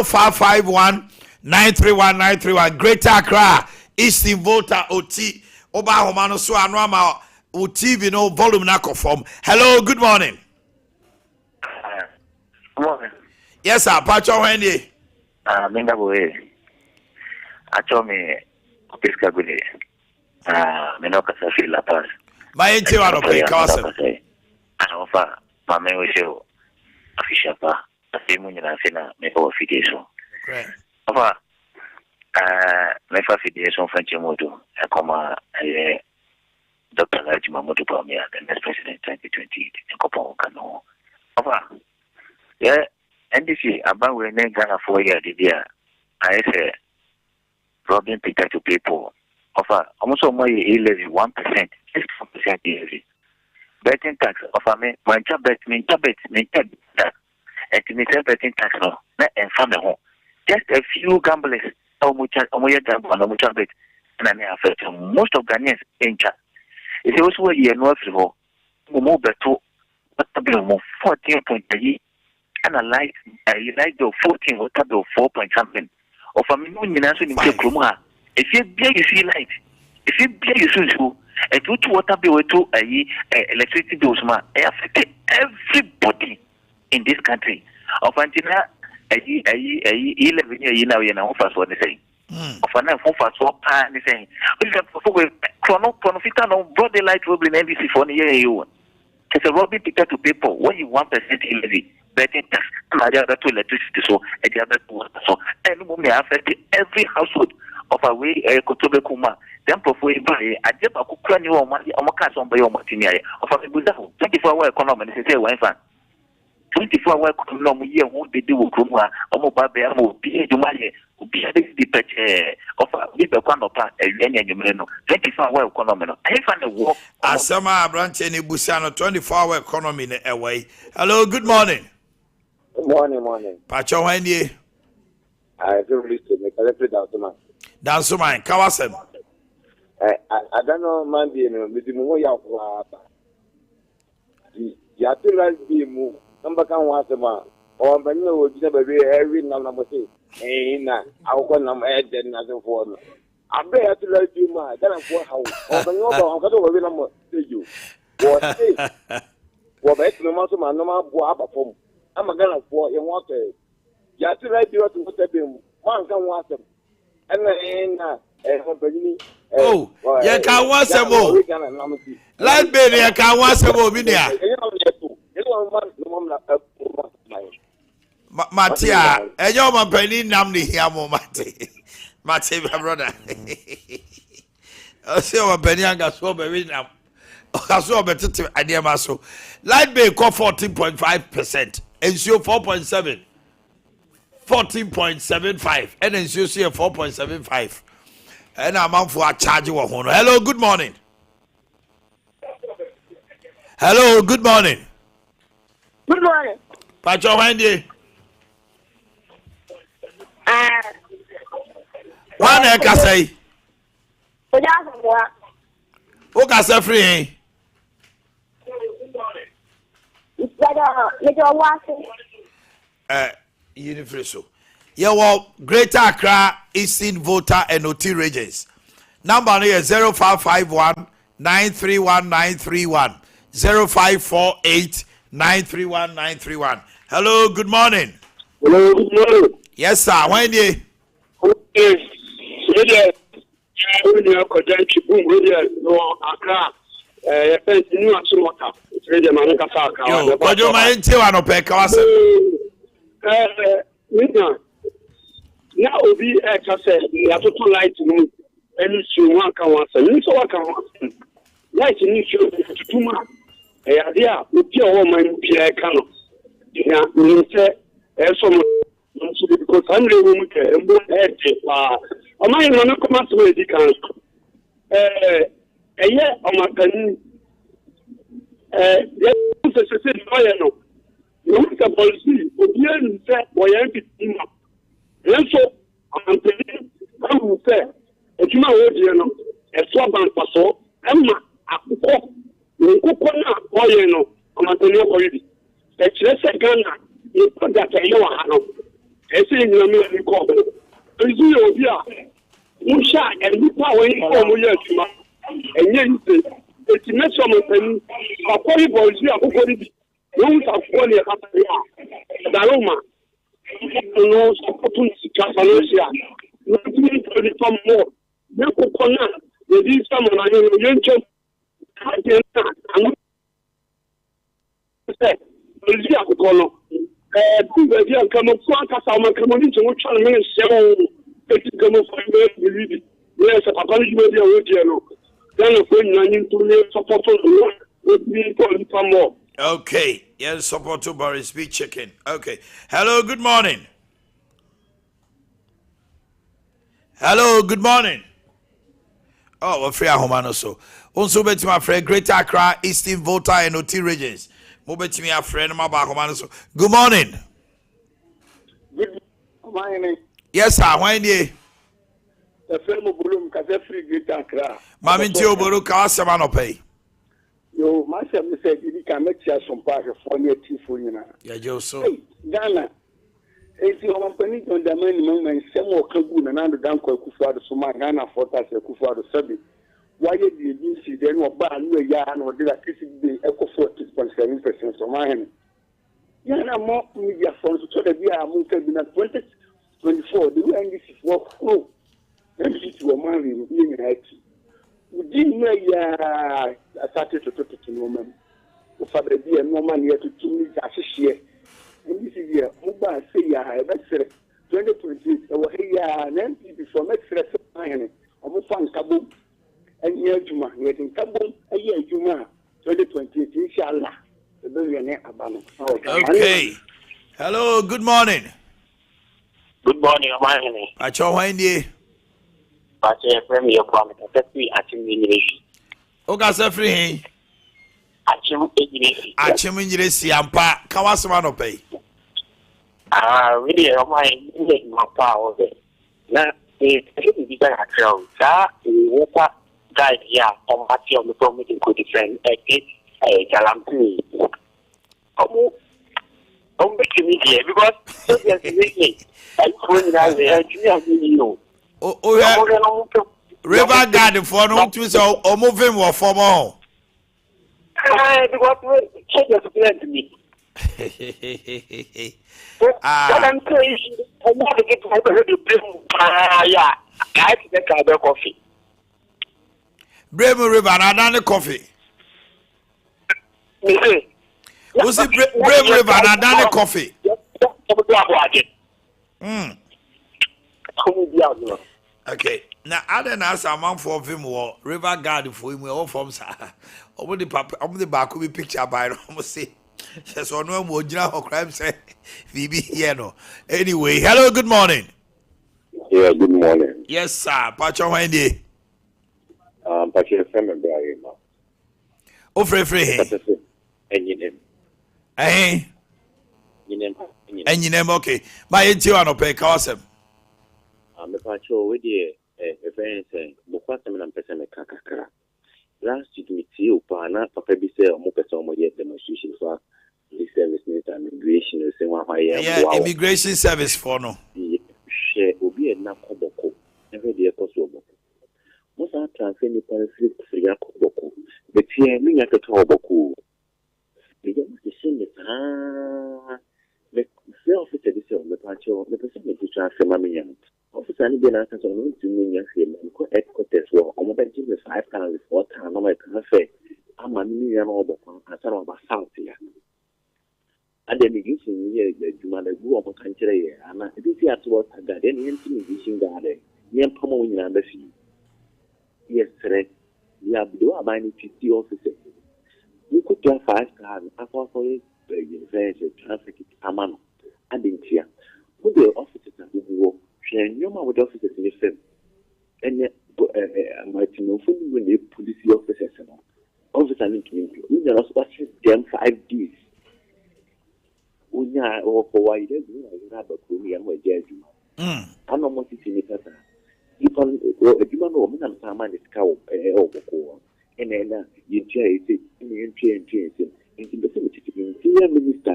0551 931 Greater Accra Eastern Volta OT Oba Homano so anoma TV no volume na conform. Hello, good morning. Good morning. Yes, sir. Pacho Wendy. Minga boy. Acho me pesca gule. Menoka sa fila pas. My enti wa no pe kawase. Ofa mame we show official pa. Asimu nyina sina me ko fideso. Correct. Ofa me fa fideso fa chemoto. Akoma Dr. Laji Mamoto Pamia, the next president 2020 Kopo Kano. Ofa. Yeah, NDC about we name Ghana 4 year dia. I say robbing Peter to people. Offer almost more 1%, 6% easy. Betting tax offer me my job bet me that and to me betting tax no and from the home. Just a few gamblers omoya gamble and omoya bet and I affect most of Ghanaians in chat. It's also a year north of more better but a bit more 14 point a year. And I like the 14 or 4 point something. Or for me, when you answer in Kruma, if you bear you see light, if you bear you see so, and to water bill to electricity bills, I affect everybody in this country. Of Antina, 11 years now, you know, first what they say. Of an for so pan, they say, we got Chronofita, no broad daylight will be in NBC for the year. It's a robbing Peter to people when you 1% levy. Betting tax, and the other to electricity, so and the other to water, so and may affect every household of a way a Kotobe Kuma. Then before you buy a jeb of Kukrani or money or Macas on Bayo Martinia of a Buzaho, 24-hour economy, and say, why fan 24-hour economy year won't be do Kuma or Mobile, be a Dumaya, who be a dispatch of a little Quanopa, a Yenny 24-hour economy. I find a walk as Sama branch any Busano 24-hour economy in a way. Hello, good morning. Morning. Pacho Wendy. I don't listen. I can't play Dance mine. Kawasem. I don't know, man. With the more you have to like be moved. Number can watch a man. Or when you will never be every number say, hey, now I'll call them head and nothing for me. I better to like you, man. Then I'm for how. Or when you're going to go over to you. What better no matter man, no matter what form. I'm a gun for in water. You have to write you to put them. One can watch them. And then, oh, you can watch them all. Like baby, you can watch them all. Matia, and you're my penny namely here, Mate. Mate, my brother. I see my penny and got so very now. I saw a better idea, Maso. Light bay call 14.5%. Ensure 4.7, 14.75, and ensure 4.75. And I'm out for a charge. Hello, good morning. Hello, good morning. Good morning. Pacho Wendy. One can say. Who can say free? Universal. Yeah, well, Greater Accra, Eastern Volta and OT regions. Number here 0551 931 931 0548 931 931. Hello, good morning. Hello, good morning. Yes, sir. When you? Yes. Yo, but you might tell one of Pekawasa. Now, we say we have to light to move and you want to want to so I can want light in you too much. Yeah, with your woman, Pierre Cano. Yeah, you say, some because I'm really and am I going to come out to the council? Yeah, on my penny. Yes, no. You want a policy, but you say, why am I? And so, I'm telling you, I will say, if you know, a swab and paso, Emma, a cook, you cook on you know, I'm telling you already. It's less a gun, you put that a yellow. I say, in your million call. And you, you shot and you power over your tuma. And yes, it's not some a poly boys, you are going rooms of 1 year after the Roma. No supporting Casalosia. Not to become more. No, there is someone I know. Olivia Kono. Baby, come up, come on into which one minute, seven, 80 come up for me. Yes, a papa, you may be a wood. Then a friend, I need to support with me for more. Okay, yes, support to Boris. Be checking. Okay. Hello, good morning. Hello, good morning. Oh, we're free at home so. Also, bet my friend Greater Accra, Eastern Volta and OT regions. Mobet me a friend my back home so. Good morning. Good morning. Yes, sir. When ye? The film of Bloom Casafri Greater Accra. Mami Tio Boro Kawasemano pay. Yo, myself said you can make your Sompa for your tea for you now. Yeah, Joe so. Hey, Ghana. If you have a penny on the money moment, some more Kagoon and under Danko Kufa, the Soma Ghana for that Kufa the Sabi. Why did you see then or ban a yarn or did a kissing the echo 40.7% of mine? Yana more media funds to the year among 2024. The way this is work. Oh, and this is your money being right. We didn't know I started to talk to no man. For the year, no man here to 2 minutes as a year. And this is here, Muba say, I have 2028. Or here, and then before next mine. I'm a fan Kaboom. And here, Juma, yet in Kaboom, a year, Juma, 2028, inshallah. The billionaire Abano. Okay. Hello, good morning. Good morning, Omanhene. Acho Wendy. Boakye Premier Kwame Tafi Achim Oga Sefri. Achim Injiri Ampa. Kawasemano pay. Really, my power. Now, it's a crowd. That water guide here on Matthew on the promoting good friend. A Galampi. Oh, make me here because I'm going to River Garden for no twist or moving or for more. Because check your plan to me. I'm crazy. I want to get my yeah. I have to get a coffee. Brave River and coffee. Was it Brave River and coffee? Okay. Now, I don't ask a man for him or River Garden for him all from Sahara. Over the papa, over the back will be picture by almost say. Yes, or no more general crime say VB here no. Anyway, hello, good morning. Yeah, good morning. Yes, sir. Pacho Wendy. Pacho FM Brian. Oh, free. And you name. Eh? You name. And you name okay. My intio pay cawsome. The Pacho with the event saying, Bukwatam and Pesame Kakakara. Last week, we see you, Pana, Papa Bisa, or Mopesa, yet demonstration for the service minister and immigration. Yeah, immigration service for no. Share will be a Nakoboko, every day possible. Most are transferring the free Yakoboko, but here, me at the Toboku. The young is saying that, the officer is on the Pacho, the person to transfer Mammy. Officer, I didn't answer to me, headquarters were almost 5,000 4 times. I'm like, I'm a million over, and some of us out here. And then you see, you might go up a country, and I did see at what I got any intimidation garden, near Pomo in the sea. Yes, sir, we have to do a mining 50 officers. You could get 5 cars, I thought for it, traffic, Amano. I didn't hear. Who the officers are who no man with officers in the film. And yet, my team when the police officers officer need to be. We are not watching them 5 days. We are all for why they do have a crew and we're judging. I don't want to see me better. You can know, I'm someone is cow, and then you chase it, and you change it. And in the cemetery, minister,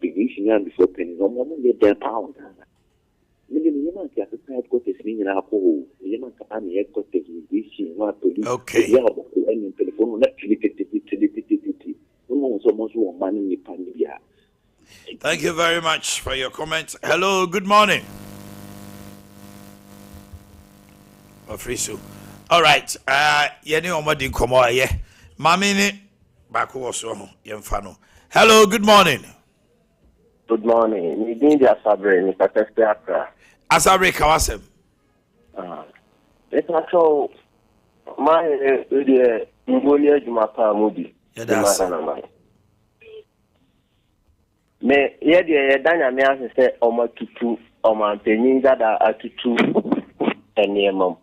beginning before penny, no more get their power. man can decide what is meaning alcohol. The man can be got the vision, what to do. Okay. Yeah, any telephone, not money. Thank you very much for your comments. Hello, good morning. Ofrisu. All right. Yeni omadi komo aye. Mami ni baku woso ho yemfa. Hello, good morning. Good morning. Me din dia Sabre ni Pakistan Accra. Asabre kawasem. It's actual my the Mongolia Jumapa Mudi. Me ye de danya me asese omo tutu omo penyin dada atutu enema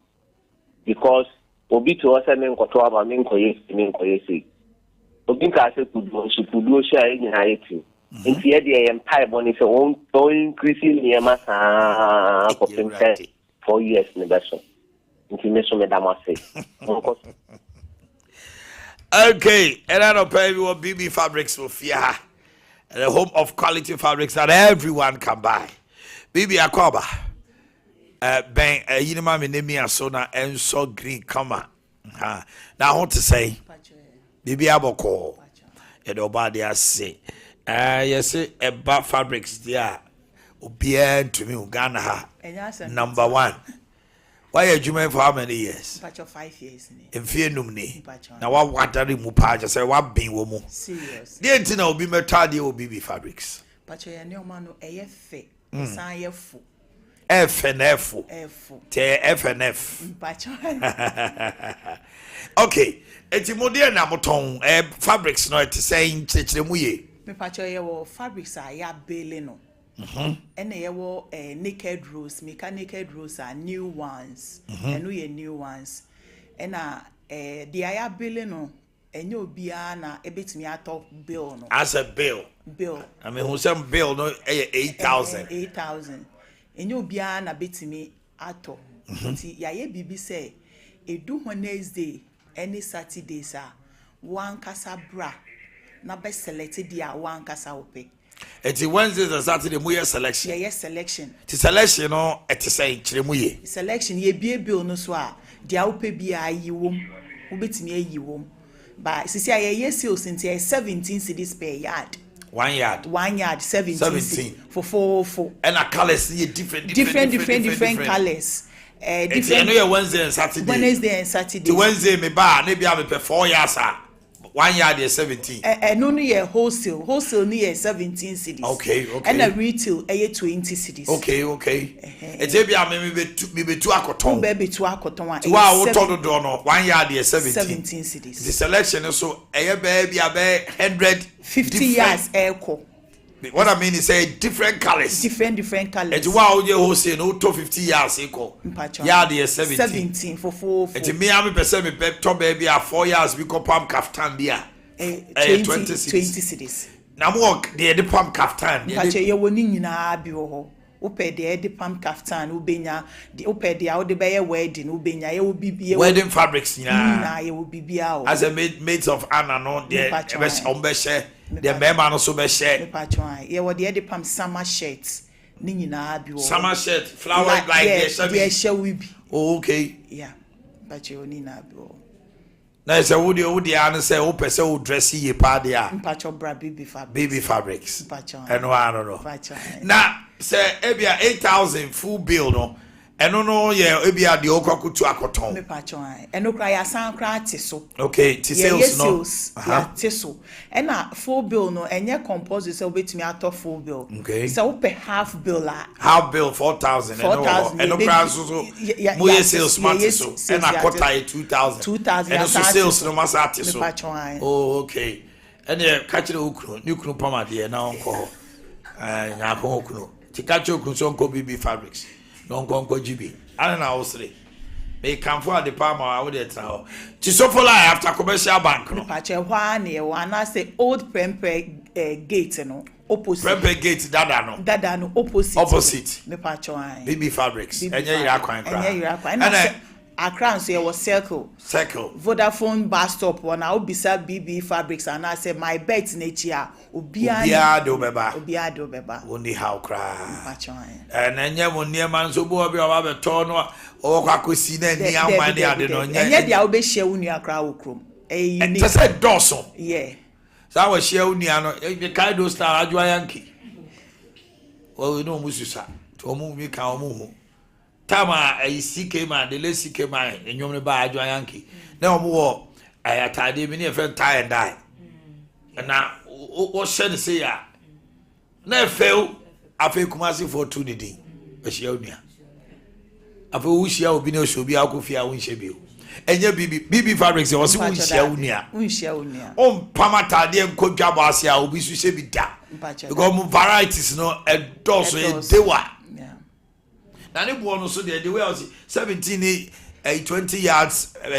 because obi to ose me nkoto aba me nkoye si obi ka se kudu sha nyina yeti nti ye de empire boni se on increase niema sa ko pempe 4 years ne beso nti me so me damase Okay, and I don't pay what BB Fabrics will fear. The home of quality fabrics that everyone can buy. BB Akoba. Ben Yinima Minemi Asona and so green comma. Now I want to say BB Aboko. Nobody has say. Yes, about fabrics there. Obien to me Uganda. Number one. Why are you for how many years? 5 years. In Fienumni. Now, what watering Mupaja say, what being woman? Serious. The antenna will be metadi will be fabrics. But you're no man, a fe, sign fu. FNF. FNF. Okay. It's modern Amoton, fabrics not saying Chichimuye. Me pacho fabrics are ya beleno. And they were naked rose, naked rose are new ones, and we are new ones. And the aya billing and you'll be a bit me out of bill. No. As a bill. I mean, who's some bill no 8,000. 8,000. And you'll be a bit me out of. Ya BB say, a do Wednesday, any Saturday, sir, one casa bra, na best selected dia one casa ope. It's Wednesdays and Saturday muye selection. Yes, selection. The selection no et say chiremuye. Selection ye be bill no so a dia ope bia yi wom. Ubetimi ayi wom. But sisi aye sales into 17 cedis per yard. 1 yard. 1 yard 17 for 4. And a colors different colors. Different Wednesday and Saturday. The Wednesday me ba maybe I be 4 years 1 yard is 17. No year wholesale. Wholesale near 17 cities. Okay. And a retail 20 cities. Okay. It's a maybe 2 akoton. Baby 2 akoton. Wow, what told do no 1 yard is 17 cities. The selection is so a baby 150 years echo. What I mean is different colors. Different colors. It's wow, you wholesale no 250 years equal. Yard is 17 for 4. It's me I'm person me top baby 4 years we go pump kaftan there. 20 cities. Now work the pump kaftan. Mpacho ye woni nyina bi ho. Ope the pump kaftan ubenya the ope the out the wedding ubenya ye obi wedding fabrics nyina ye obi bia o. As a maids of Anna no the ombeshe the member no so be share. Ye wo the pump summer shirts. Ni nyina bi ho. Summer shirt flower like the shall we be. Okay. Yeah. But you ni na bi ho. Na say wo the an say wo pese wo dress ye pa dia. Mpacho bra baby fabrics. Mpacho. Eno I don't know. Na say ebia 8,000 full bill no. Eno no ye ebia de okwaku tu akoton. Mpacho ai. Eno kra ya san kra tiso. Okay, ti sales no. Yeah, tiso. Ena full bill no enye compose say obetimi ato full bill. Okay. So we pay half bill la. Half bill 4,000 eno kra so moye sales money so ena quarter 2,000. 2,000 eno so sales no masa tiso. Mpacho ai. Oh, okay. Ene ka kire okunu, ni kunu pama de na onko. Na ko okunu. Ti ka kire okunu so onko BB fabrics. No onko GB. Ana na osre. May come for the palm I would it now. To so for after commercial bank. No, patch one year, one I say old Prempe gate, no, opposite. Prempe gate, Dada, no, opposite. Me patch one. BB fabrics. And you're quite. And Accra so was circle Vodafone bus stop one I obisa BB fabrics and I say my bet nature obia do beba only how cry and enye mo niema so bo obi oba beto no o kwakosi na ni amane ade no enye dia obehia unu akra okrom ni say doso yeah so we share unu ano e kai do star adwa yanki o no mususa to mu mi ka mu hu tama CK man the less CK man enyom ne ba adwa yanki na omo wo atade bi ne fe tie and die na o share say ya na feu afi kumasi for 2 didi e share unu afi wo share obi ne so bi akofia wo nhye bi enye BB fabrics o se wo share unu o pama tade enkodwa ba ase a obi su she bi da because mo varieties no e doso e dewa na ne bo no so the way I was 17 20 yards but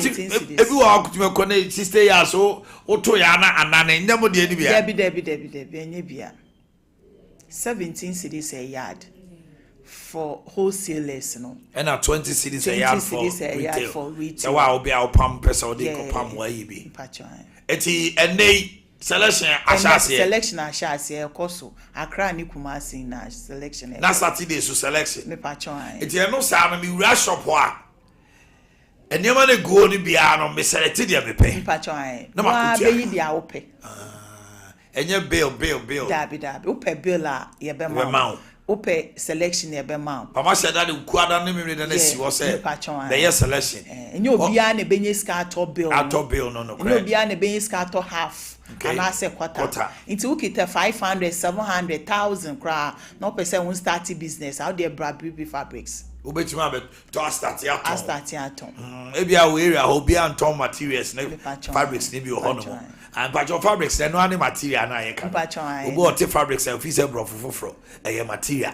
if you are to connect 60 yards so o to ya na anane nyamo de ni bia debi enye bia 17 cities a yard for wholesalers no and 20 cities a yard for retail so wa obi a pam pesa o de ko pam wa yi bi eti enei selection ashase koso Accra ni Kumasi na selection na Saturday so selection me patron eti eno sa na me wura shop a enema ne go ni bia no me select dia me pe patron na ma be yi dia ope enye bill dabi ope bill a ye be ma ope selection ye be ma papa said that ku ada ne me na si wo say the year selection enye obia na benye ska top bill no enye obia na benye ska top half and I say quarter. Into ukita 500, 700,000 cra. No person won't start a business. How they brand BB fabrics. Ubetima be to start ya ton. Start ya ton. Ebi a we area obi an ton materials na fabrics ni bi ohono. And patch fabrics no any material na ye kan. Obo ot fabrics e fi se bro foforo. E material.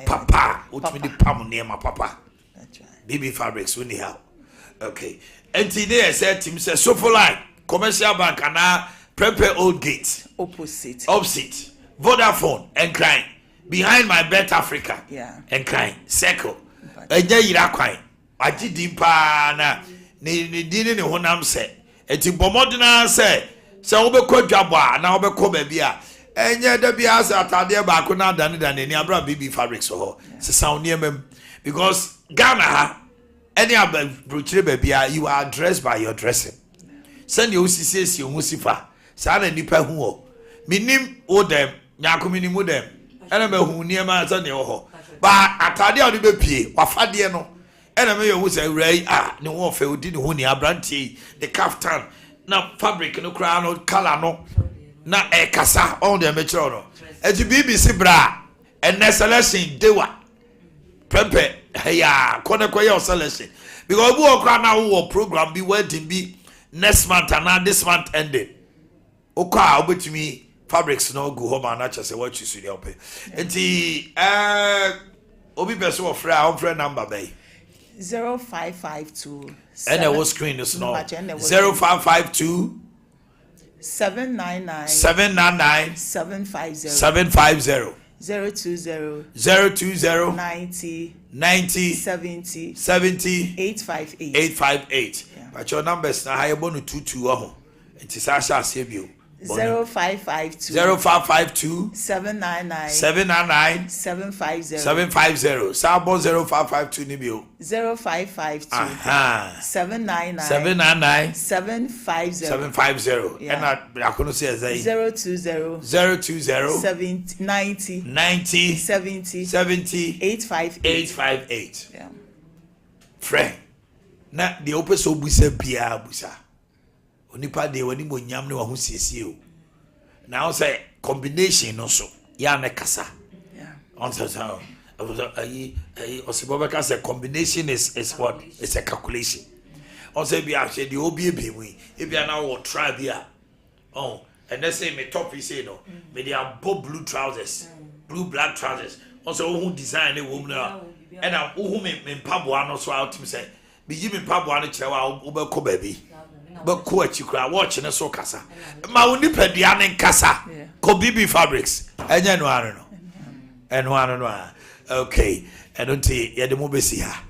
Papa, utimi di pam na ma papa. BB fabrics we ni how. Okay. Enti dey say team say Sofoline commercial bank and Prepare Old Gate. Opposite. Vodafone and crying. Behind my Bet Africa. Yeah. And crying. Circle. Eje yira kwan. Aji dimpa na ni dini ni honam se. Eti bomodina se. Se obekọ dwabo na obekọ ba bia. Enye da bia asa atade ba ko na dane ni abra BB fabrics ho. Se sound niemem because Ghana ha any abrochire ba bia you are dressed by your dressing. Send you see musifa. Sana nipa hu o minim odem nyako minim odem ena ma hu niema sa ne ho ba atade a de be pie wafade no ena me hu say rai ne ho fe odi ne ho ni abrantie the kaftan na fabric no kra no color no na e kasa on the metro no eti BBC bra ene selection dewa pepe ya kone koye selection because bu okra na wo program bi wedding bi next month and this month ending Oka obetumi fabrics no go home and actually say what you see there pay. Enti obi person of friend number bay 0552 and I was screen this no 0552 799 750 020 90 70 858 but your numbers na high bonu 22 oh it is asha sebio 0552 799 750 Sabo 0552 nibio 0552 799 750 and I couldn't say 020 90 70 858 yeah friend na the open so busa bia busa onipa de wani mo nyam ne wa ho siesie o now say combination no so ya na kasa yeah on so osiboba kasa combination is what it's a calculation on say bia she the obi ebemi e bia na wo try bia oh and they say me top is say no me they are both blue trousers blue black trousers also who design e wo na and I who me mpaboa no so out me say bi me mpaboa no kire wa wo be ko ba bi but ko achikura watch ne so kasa ma woni padua ne kasa ko BB fabrics enya no ano no eno ano no okay I don't see ye de mo besi ha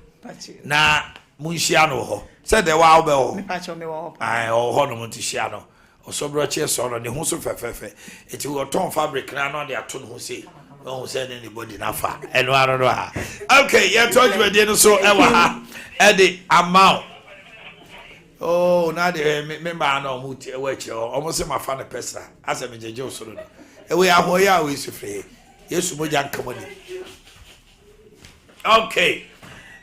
na munhyia no ho said the wow bell me pacho me wo ai ho no munhyia no osobro che so no ne ho so fefefe eti wo ton fabric na no de ato no ho sei who said anybody nafa eno aro no ha okay yeah told you dey no so e wa ha e the amount oh na de member na o muti e wa che o mo se ma fa na pesa asa me jeje osoro no e we ahoya we sufre yesu moja nkamani okay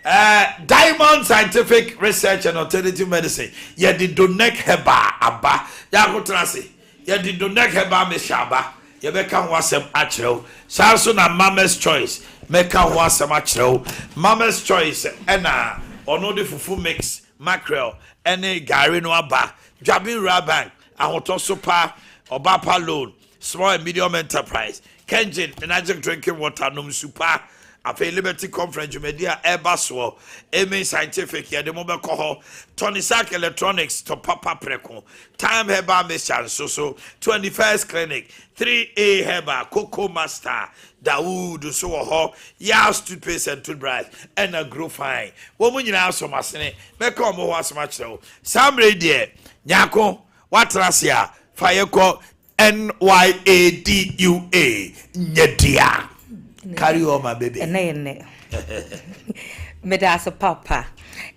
Diamond Scientific Research and Alternative Medicine. Ya di donek Herbal aba. Ya ko trase. Ya di donek Herbal me shaba. Ya be kan wasem achrew. Sanso na Mama's Choice. Me kan wasem achrew. Mama's Choice ena ono de fufu mix mackerel ene gari no aba. Jabin Rabank ahoto sopa obapa loan small and medium enterprise. Kenjin energy drinking water num super. Afe Liberty Conference media Herbal Amen Scientific ya de mo be ko ho Tony Sack Electronics to Papa Preko Time Herbal Mission so 21st Clinic 3A Herbal Coco Master Dawood so ho ya toothpaste and toothbrush and a grow fine wo mo nyina so masene me ko mo ho asoma kire Sam radio nyako watrasia fayeko NYADUA nyedia. Carry on, my baby. Medasa papa.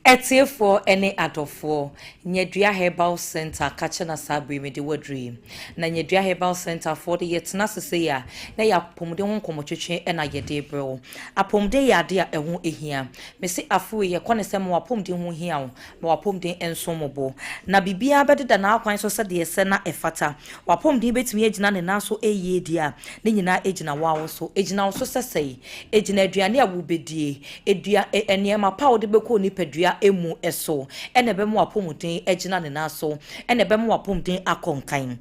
Etie for any adofo. Nyedua Herbal Center Kachana Sabri me de wadri. Na Nyedua Herbal Center for the yet na se ya. Na ya pomde won komotwetwe na yede bro. Apomde ya de a ehu ehia. Me se afu ye konesem wa pomde hu hia wo. Ma wa pomde ensomobo. Na bibia bededa na akwan so se de se na efata. Wa pomde betimi agina ne na so eye dia. Ne nyina agina wa so. Agina so sesei. Agina aduane a wo bedie. Edua eniema pa wo de beko ni pedua emu eso. Ene be mu apomde ejina ne na so ene be mu apomden akonkan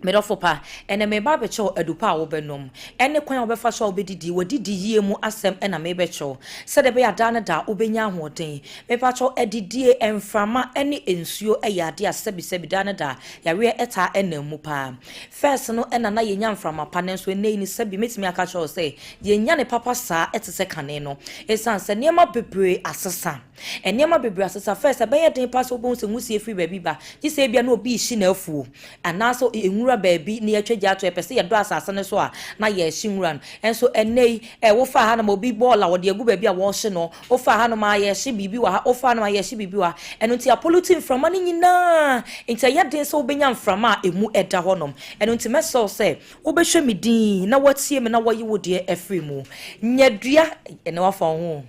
medofopa ene me ba becho adupa wo benom ene kwan wo befa so obedidi wodidi yie mu asem ena me becho se de be ada na da obenya hoden me pacho edidie emframa ene ensuo eyade asebi da na da yawe eta ena mu pa first no ena na yenya mframa pa ne so ene ni sebi metimi aka cho se yenya ne papa sa etese kane no esan se niema bebre asesa eniema bebre asesa first be yeden pass obon se ngusie free baby ba ji se bia na obi hyi na afu anaso enwura baby ni atwaji ato epese ye do asase ne so a na ye hyi nwura enso enei wo fa ha na obi ball a wo de agu baby a wo hye no wo fa ha no ma ye hye bibi wa ha wo fa no ma ye hye bibi wa eno nti apolutin from ani nyina nti yeden so obenya mframa emu eda honom eno nti meso se wo behwe midin na watie me na wayi wo de afri mu nyadua ene wa fa ho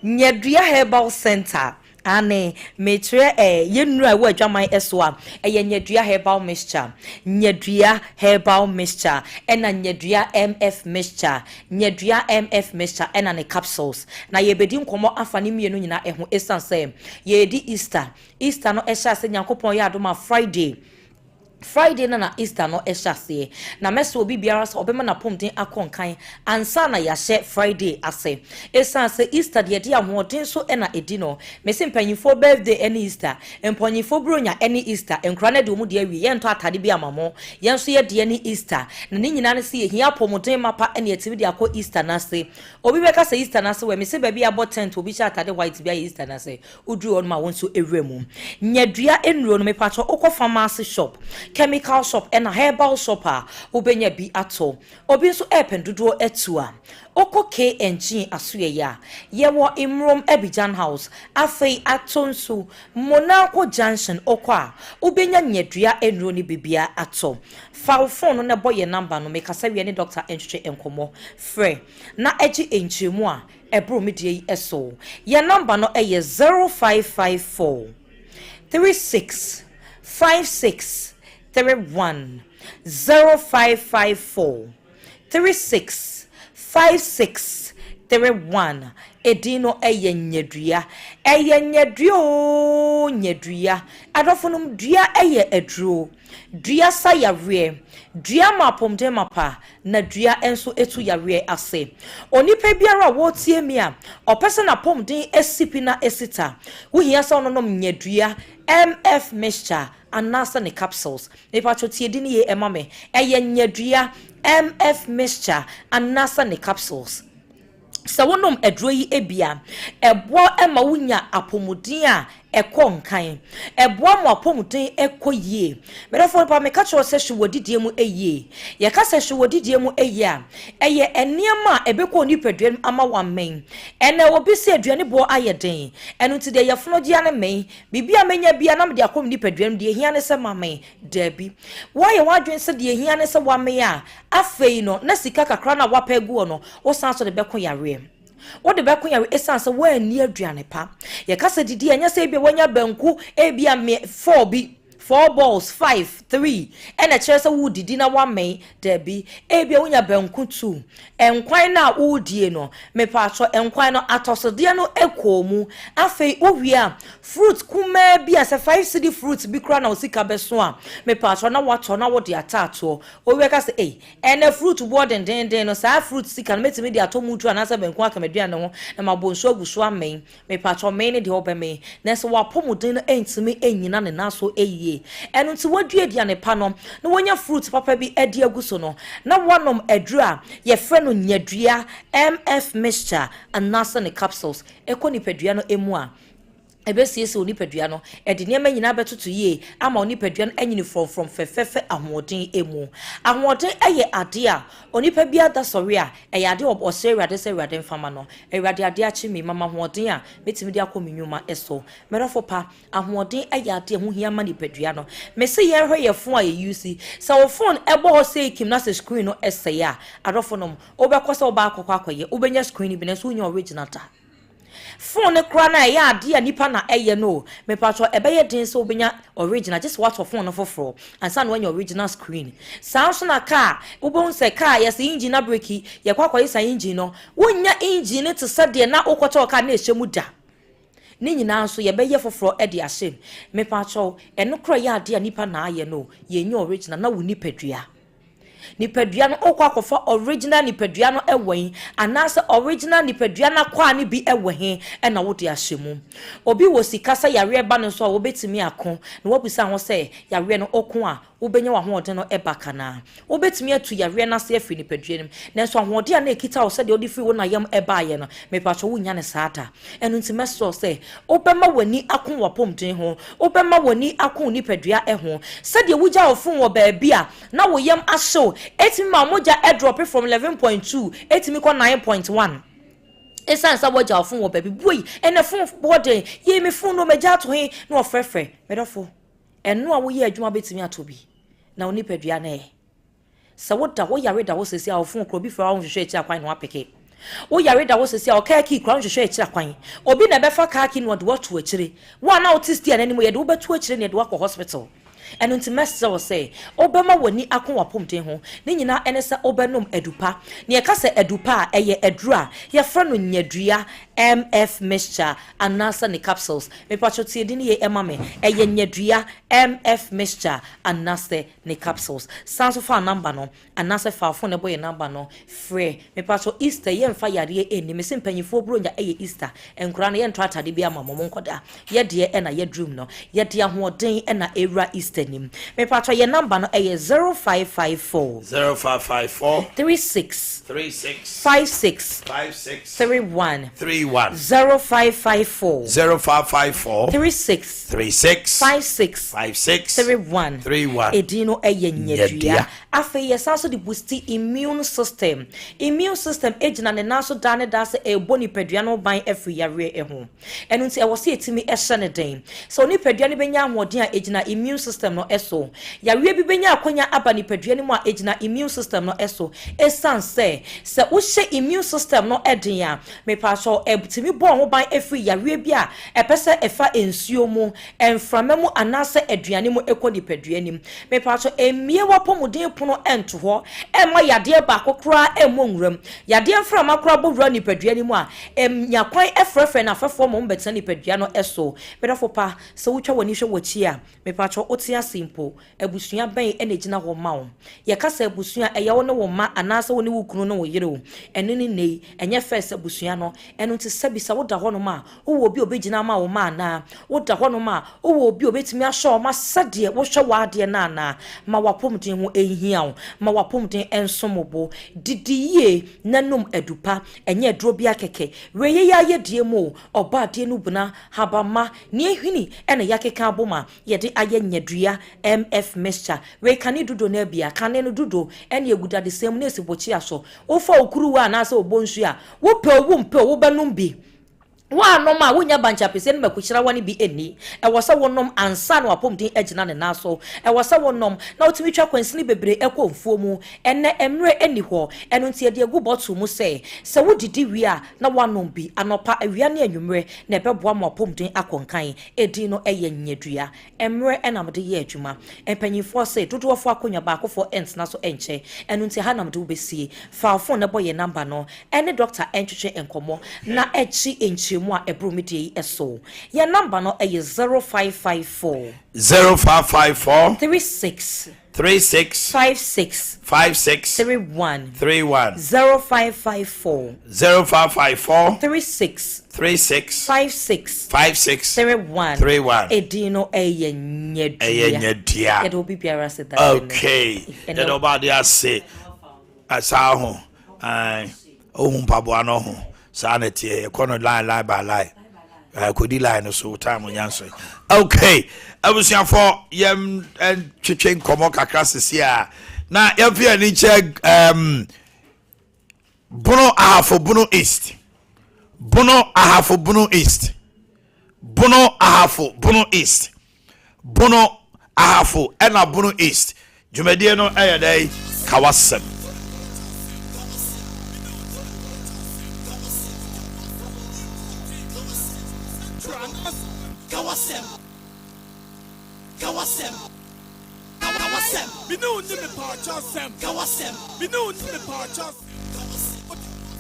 Nyedua Herbal Center ane metre yenura wo adwaman eso nyedua Herbal Mixture nyedua Herbal Mixture ena nyedua MF Mixture nyedua MF Mixture ena ne capsules na yebedi nkomo afane mienu nyina eho esanse yedi Easter no ehya se nyankopon ya adoma Friday na Easter no ehase na meso obi biara so obema na pomden akonkan ansa na ya hye Friday ase esanse Easter de dia hoden so na edino mese mpanyifo birthday any Easter empanyifo bronya any Easter enkra na de omu de awie yento atade bi amamo yenso ye de any Easter na ni nyina ne se yehia pomden mapa ene etibi de akọ Easter na se obi beka se Easter na se we mese ba bi abo tent obi sha atade white bi Easter na se udru on ma wonso ewremu nyadua enuro no me pacho okọ pharmacy shop chemical shop and a herbal shopper ubenya bi ato obi nso ependudo etua oko KNG asuye ya yewo imrom Abidjan house afei atonsu Monaco junction okwa ubenya nyedua enro ni bibia ato fa phone no boye number no make asawe ni Dr. Enche enkomo frɛ na eji enchemu a ebro medie eso ye number no eye 0554 3656 31 0554 3656 31 edino nyedua nyedua adofonum dua aduro dua sayare dua mapomde mapa na dua enso etu yare ase onipa biara wo tie mi a opese na pomden esipi na esita wo hia sa no nyedua MF Mixture anasa ne capsules ne pacho tie di ne ye emame nyedua MF Mixture anasa ne capsules sa wonom aduro yi ebia ebo ema wunya apomuden a ekọ nkan ebo mo apomuden ekọ yie berefo pa me ka cho se hwodidie mu eyie ye ka se hwodidie mu eyie a eye eniema ebekọ nipadua ama wamen ene obi se aduane bo ayeden enu ti de ye fono gia ne men bibia menya bia nam de akom nipadua de ehia ne se mamen dabi wo ye wadwen se de ehia ne se wamen a afei no na sika kakra na wapegu no wo san so de bekọ yare what the back when you essence where near Drianepa? Your casa did ya say be when ya banku, a be a 4 balls, 5, 3, and a chest of wood dinner 1 May, there be a be when ya banku 2. And quite now, oh dear no, me patro, and quite no atos diano echo mu, afe ovia, fruits kume be as a 5 city fruits be crown or sika beswa, me patro na what on what the atato, or we can say, and a fruit warden then no sa fruit sick and make me the atomu to another banquak mediano, and my bone so buswa me patro many the open me, next what pomodin ain't to me ain't none and also a ye. And until what you diane panom, no when your fruits papa be edia gusono, na one edra, ye friend on yedria, MF mixture, and nasa ne capsules, econi pedriano emua. Ebesi ese onipadua no edeniema nyina beto to ye ama onipadua no anyini from fefefe ahoden emu ahoden eye ade a onipa bia da sori a eye ade obose Awurade se Awurade mfama no Awurade ade achi mi mama ahoden a metimi de akominwuma eso merofo pa ahoden eye ade ho hia ma nipadua no mese ye hwe ye fon a ye use se wo phone ebo ho se kim na se screen no ese ya adofo no obekosa oba akokwakoye obenya screen bi na so nya original ta phone kra na ya ade a nipa na eye no me patro ebeye din so obenya original just what phone no for and san when your original screen sound na car ubon se car yes engine na breki ye kwakwa isa engine no wonya engine to sade na okoto car na ehemu da ni nyina so ye beye foforo e de ahye me patro eno kra ya ade a nipa na aye no ye nya original na woni padua nipadua no okwakofa original nipadua no ewen anase original nipadua na kwa ne bi ewen e na wode ahyemu obi wo sikasa yare ba no so a wobetimi akon na wobisa ho se yare no okon a wobenya wa hoode no ebaka na wobetimi atu yare na se afi nipadua nim na so ahoode a na ekita wo se de odi fi wo na yam ebaaye no me pa so wonya ne saata enu ntime so se obema wani akon wapomden ho obema wani akon nipadua ho se de wugya ofun wo ba bia na wo yam ahyew etimi ma moja airdrop from 11.2 etimi ko 9.1 esan sa woja ofun wo baby boy ene fun body ye me fun no meja to he no ofrefre medofo eno a wo ye adwuma betimi atobi na oni padua na e sa woda wo yare da wo sesi a ofun kro bi fra wo hwehwe echi akwan no apeke wo yare da wo sesi a o ka ki kra wo hwehwe echi akwan obi na befa ka ki no de wo to akire wo na autistic na nimo ye de wo beto akire ne de wo akọ hospital and unto master will say obema woni akon wapomten ho ne nyina ene se obenom edupa ne ye ka se edupa eye edura ye fra no nyadua MF mixture anasa ne capsules me pachotie di ne ye emame eye nyadua MF mixture anasa ne capsules sanso fa number no anasa fa phone boy number no free me pacho Easter ye mfa yare eni me simpanyifo bronya eye Easter enkura ne ye ntrata de bia mammo nkoda ye de ena ye drum no ye de ahoden ena era Easter nim me patro your number no eye 0554 36 56 31 0554 36 56 31 edino eye nyadua afa ye sanso de boost immune system ejina ne naso dane dase e boni padua no ban every yare e ho enu nti e wo se etimi e hye ne den so ni padua ne benya ahoden a ejina immune system no eso yare bi benya akonya aba ni padua ne mu a ejina immune system no eso esan se wo hye immune system no eden a me pa so ebutimi bo ho ban every yare bi a epese efa ensuo mu enframamu anase aduane mu ekodi padua nim me pa so emie wapomuden pono ento ho ema yade ba kokora emonwuram yade enframa kora bowura ni padua nim a nyakwan efrefre na afefo mo mbetsa ni padua no eso bedafo pa se wutwa wani hwe wachi a me pa so otia simple ebusua ben enegina ho ma wo ye kasa ebusua eye wo ne wo ma anase wo ne wo kunu no wo yire wo eno ni nei enye first ebusua no eno ti te sebisa wo da hono ma wo obi obegina ma wo ma na wo da hono ma wo obi obetimi ahwe ma sade wo hwe wa ade na na ma wapomden ho ehia wo ma wapomden ensomobo didiye nanom adupa enye dro bia keke weye ya yedie mu oba ade no buna habama ne ehwini ene yakeka aboma yede aye nyadua mf mixture we kane dudo na bia kane no dudo ene eguda de sem na esibochi aso wo fa okuru wa na asa obonsu a wo pe owo mpe wo banum bi wa no ma wonya bancha pese no makuchira wani bi eni e wasa wonom ansa no apomden agina ne naso e wasa wonom na otimi twa kwansini bebre ekọ mfuo mu enne emre eni ho eno ntie de egu bottle mu se wodidi wi a na wanom bi anopa awia ne anwumre na ebeboa mo apomden akonkan edi no eye nyadua emre enamde ye adwuma empanyifo se dodofo akonya ba akofo ent na so enche eno ntie hanamde ubesie fa phone na boye number no ene doctor entwetwe enkomo na echi enchi mu a ebromidi eso ya number no eye 0554 36 56 31 0554 36 56 31 edino eye nyedia it will be biara said that okay and nobody has say asaho ohun pabo anoho sanity ekono line by line kodi line so time onyanso okay abusia for yem and chichen komo kakra sesia na yefia ni che bono ahafo bono east bono ahafo bono east bono ahafo bono east bono ahafo ena bono east jumedie no eyedai kawasem Binu ni me parcha sem kawasem binu ni me parcha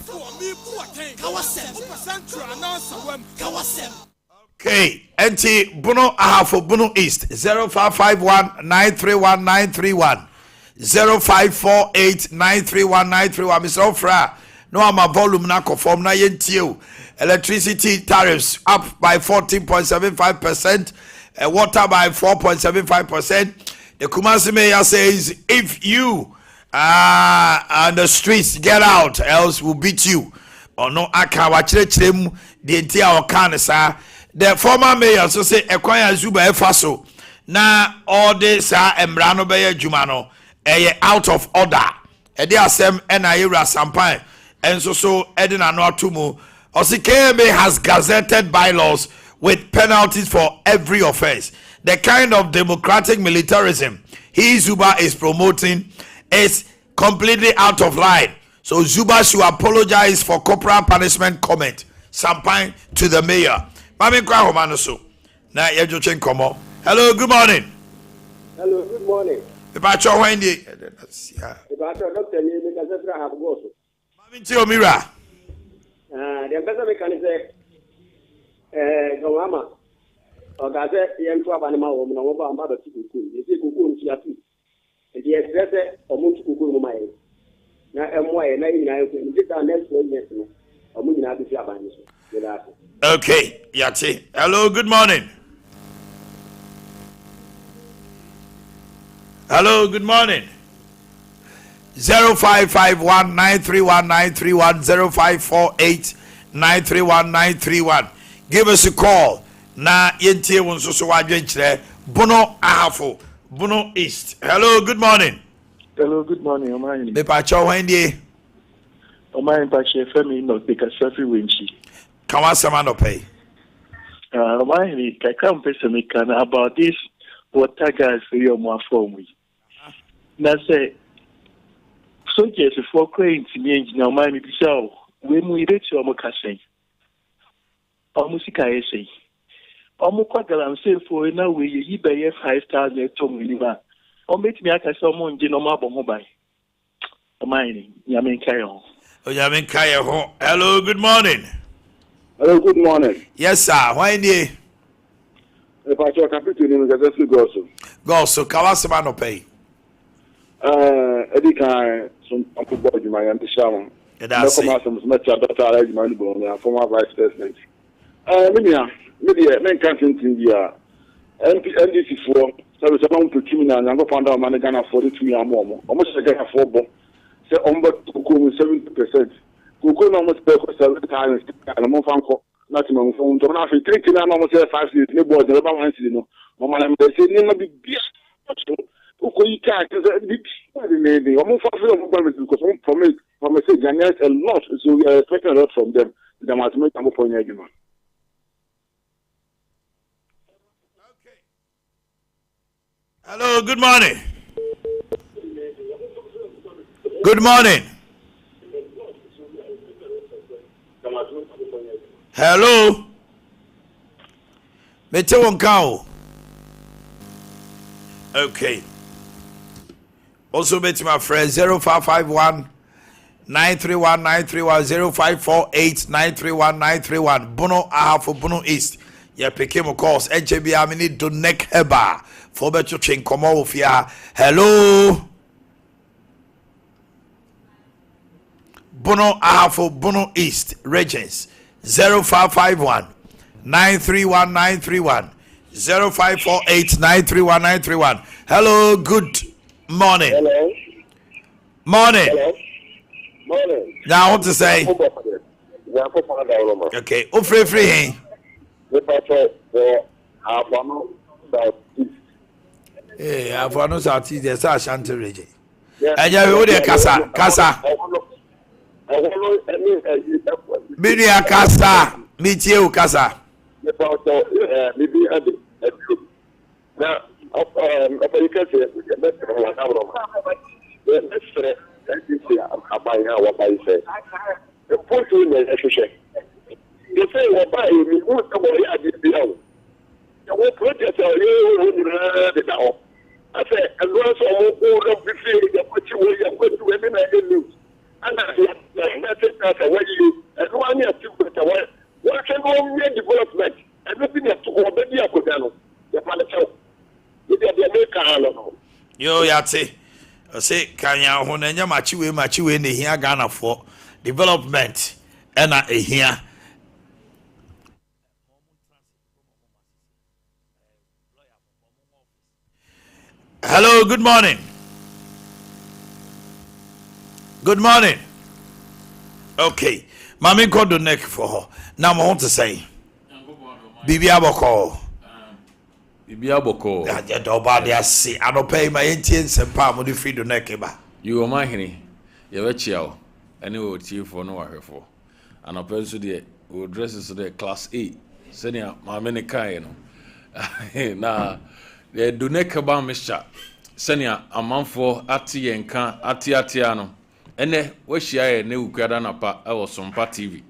for me Boakye kawasem upasantra na sawem kawasem. Okay, enti Bono ahafo Bono East 0551931931 0548931931 Mr. Ofra no ama volume na conform na yentio electricity tariffs up by 14.75%, water by 4.75%. The Kumasi mayor says if you on the streets, get out, else we'll beat you. Or no, I can't watch the entire Kanasa. The former mayor so say Ekwaya Zuba Efaso. Now all this Embrano Beye Jumano out of order. Edia Sem Naira Sampai and so Edina Noatumu. Osikeme has gazetted bylaws with penalties for every offense. The kind of democratic militarism he Zuba is promoting is completely out of line. So Zuba should apologize for corporal punishment comment. Sampai to the mayor. Mami kwa homanoso. Na yejochen komo. Hello, good morning. Hello, good morning. Ipacho wendi. Ipacho Dr. Ni Kasefra have go so. Mami ti omira. The person mechanic Gawama. Ogaze yentu abanima wo na wo ba amba ti kuku. Yesi kuku nti atu. Ndi express omuntu kuku mu mai. Na emoye na nyina ko ndi ta next one yes no. Omu nyina bi fi abani so. Okay, Yati. Hello, good morning. Hello, good morning. 0551931931 0548931931. Give us a call. Na yentie won so wadwenkyere Bono ahafo Bono East. Hello, good morning. Hello, good morning. Omanhene. Me pa cho wendie. Omanhene pa che femi no take a selfie winchi. Kawasama no pay. Omanhene ka come person me can about this water gas for your more form we. Na say so just for crazy me engine Omanhene bi say we mu ire ti omo kasen. Omo sika ese. Omo kwagala msefo na we yi be 5,000 tom ni ba. Omo betimi aka say omo nje no mabo ho bai. Omanhene nyame nkai ho. O nyame nkai ho. Hello, good morning. Hello, good morning. Yes, sir. Why nie? If I talk capital in the Gosso. Gosso, Kawasama no pay. Edika, some uncle boy, my auntie Shaman. that's it. Some Dr. Ade Akye former vice president. Media, men can't think India. NDC for service among to criminal and go found out man Ghana 42 million more. Almost a Ghana 4 bo. Say on but 70%. Kuku no almost per 7 times and a month uncle. Not among phone. Don't have to take it almost 5 years. No board, never once, you know. Mama, I'm saying, never be beer. You can't. Almost because from a say, generate a lot. So we are expecting a lot from them. The mathematics I'm for you. Hello, good morning. Good morning. Hello. Metewon Cow. Okay. Also, bet my friend 0551 931 931 0548 931 931. Bono Aha for Bono East. Ya pick a course. HB Amini Donek Herbal. For better chain come off here. Hello. Bono Aha for Bono East. Regents 0551 931 931 0548 931 931. Hello, good morning. Hello. Morning. Hello. Morning. Now, what to say? Okay. Oh, free. Hey, I've won South East. There's a Shanty region. And you know the Casa. Media Casa. Meet you, Casa. Now, you can say, you say, what by you won't come away at the house. You won't put yourself, you now. I say, as well as all of the things that what you will going to women and news. And that's what you, and one year to put away. What can go near development? Everything has to already have done. The Palestine. Yo, Yati. I say, can you when you machiwe in the here Ghana for development and a here. Hello, good morning. Good morning. Okay, Mammy got the neck for her. Now I want to say, Bibi Aboko. Bibi Aboko. I don't pay my ATMs and palm with the free the neck. You Omanhene Yaw, and you will tea for no her for. And a person there will dress to the class A. Senior, my many kind. Now, the Dunekaba Misha. Senior, a month for Ati and Can Atiano. And then, where she I knew Kadanapa, I was Sompa TV.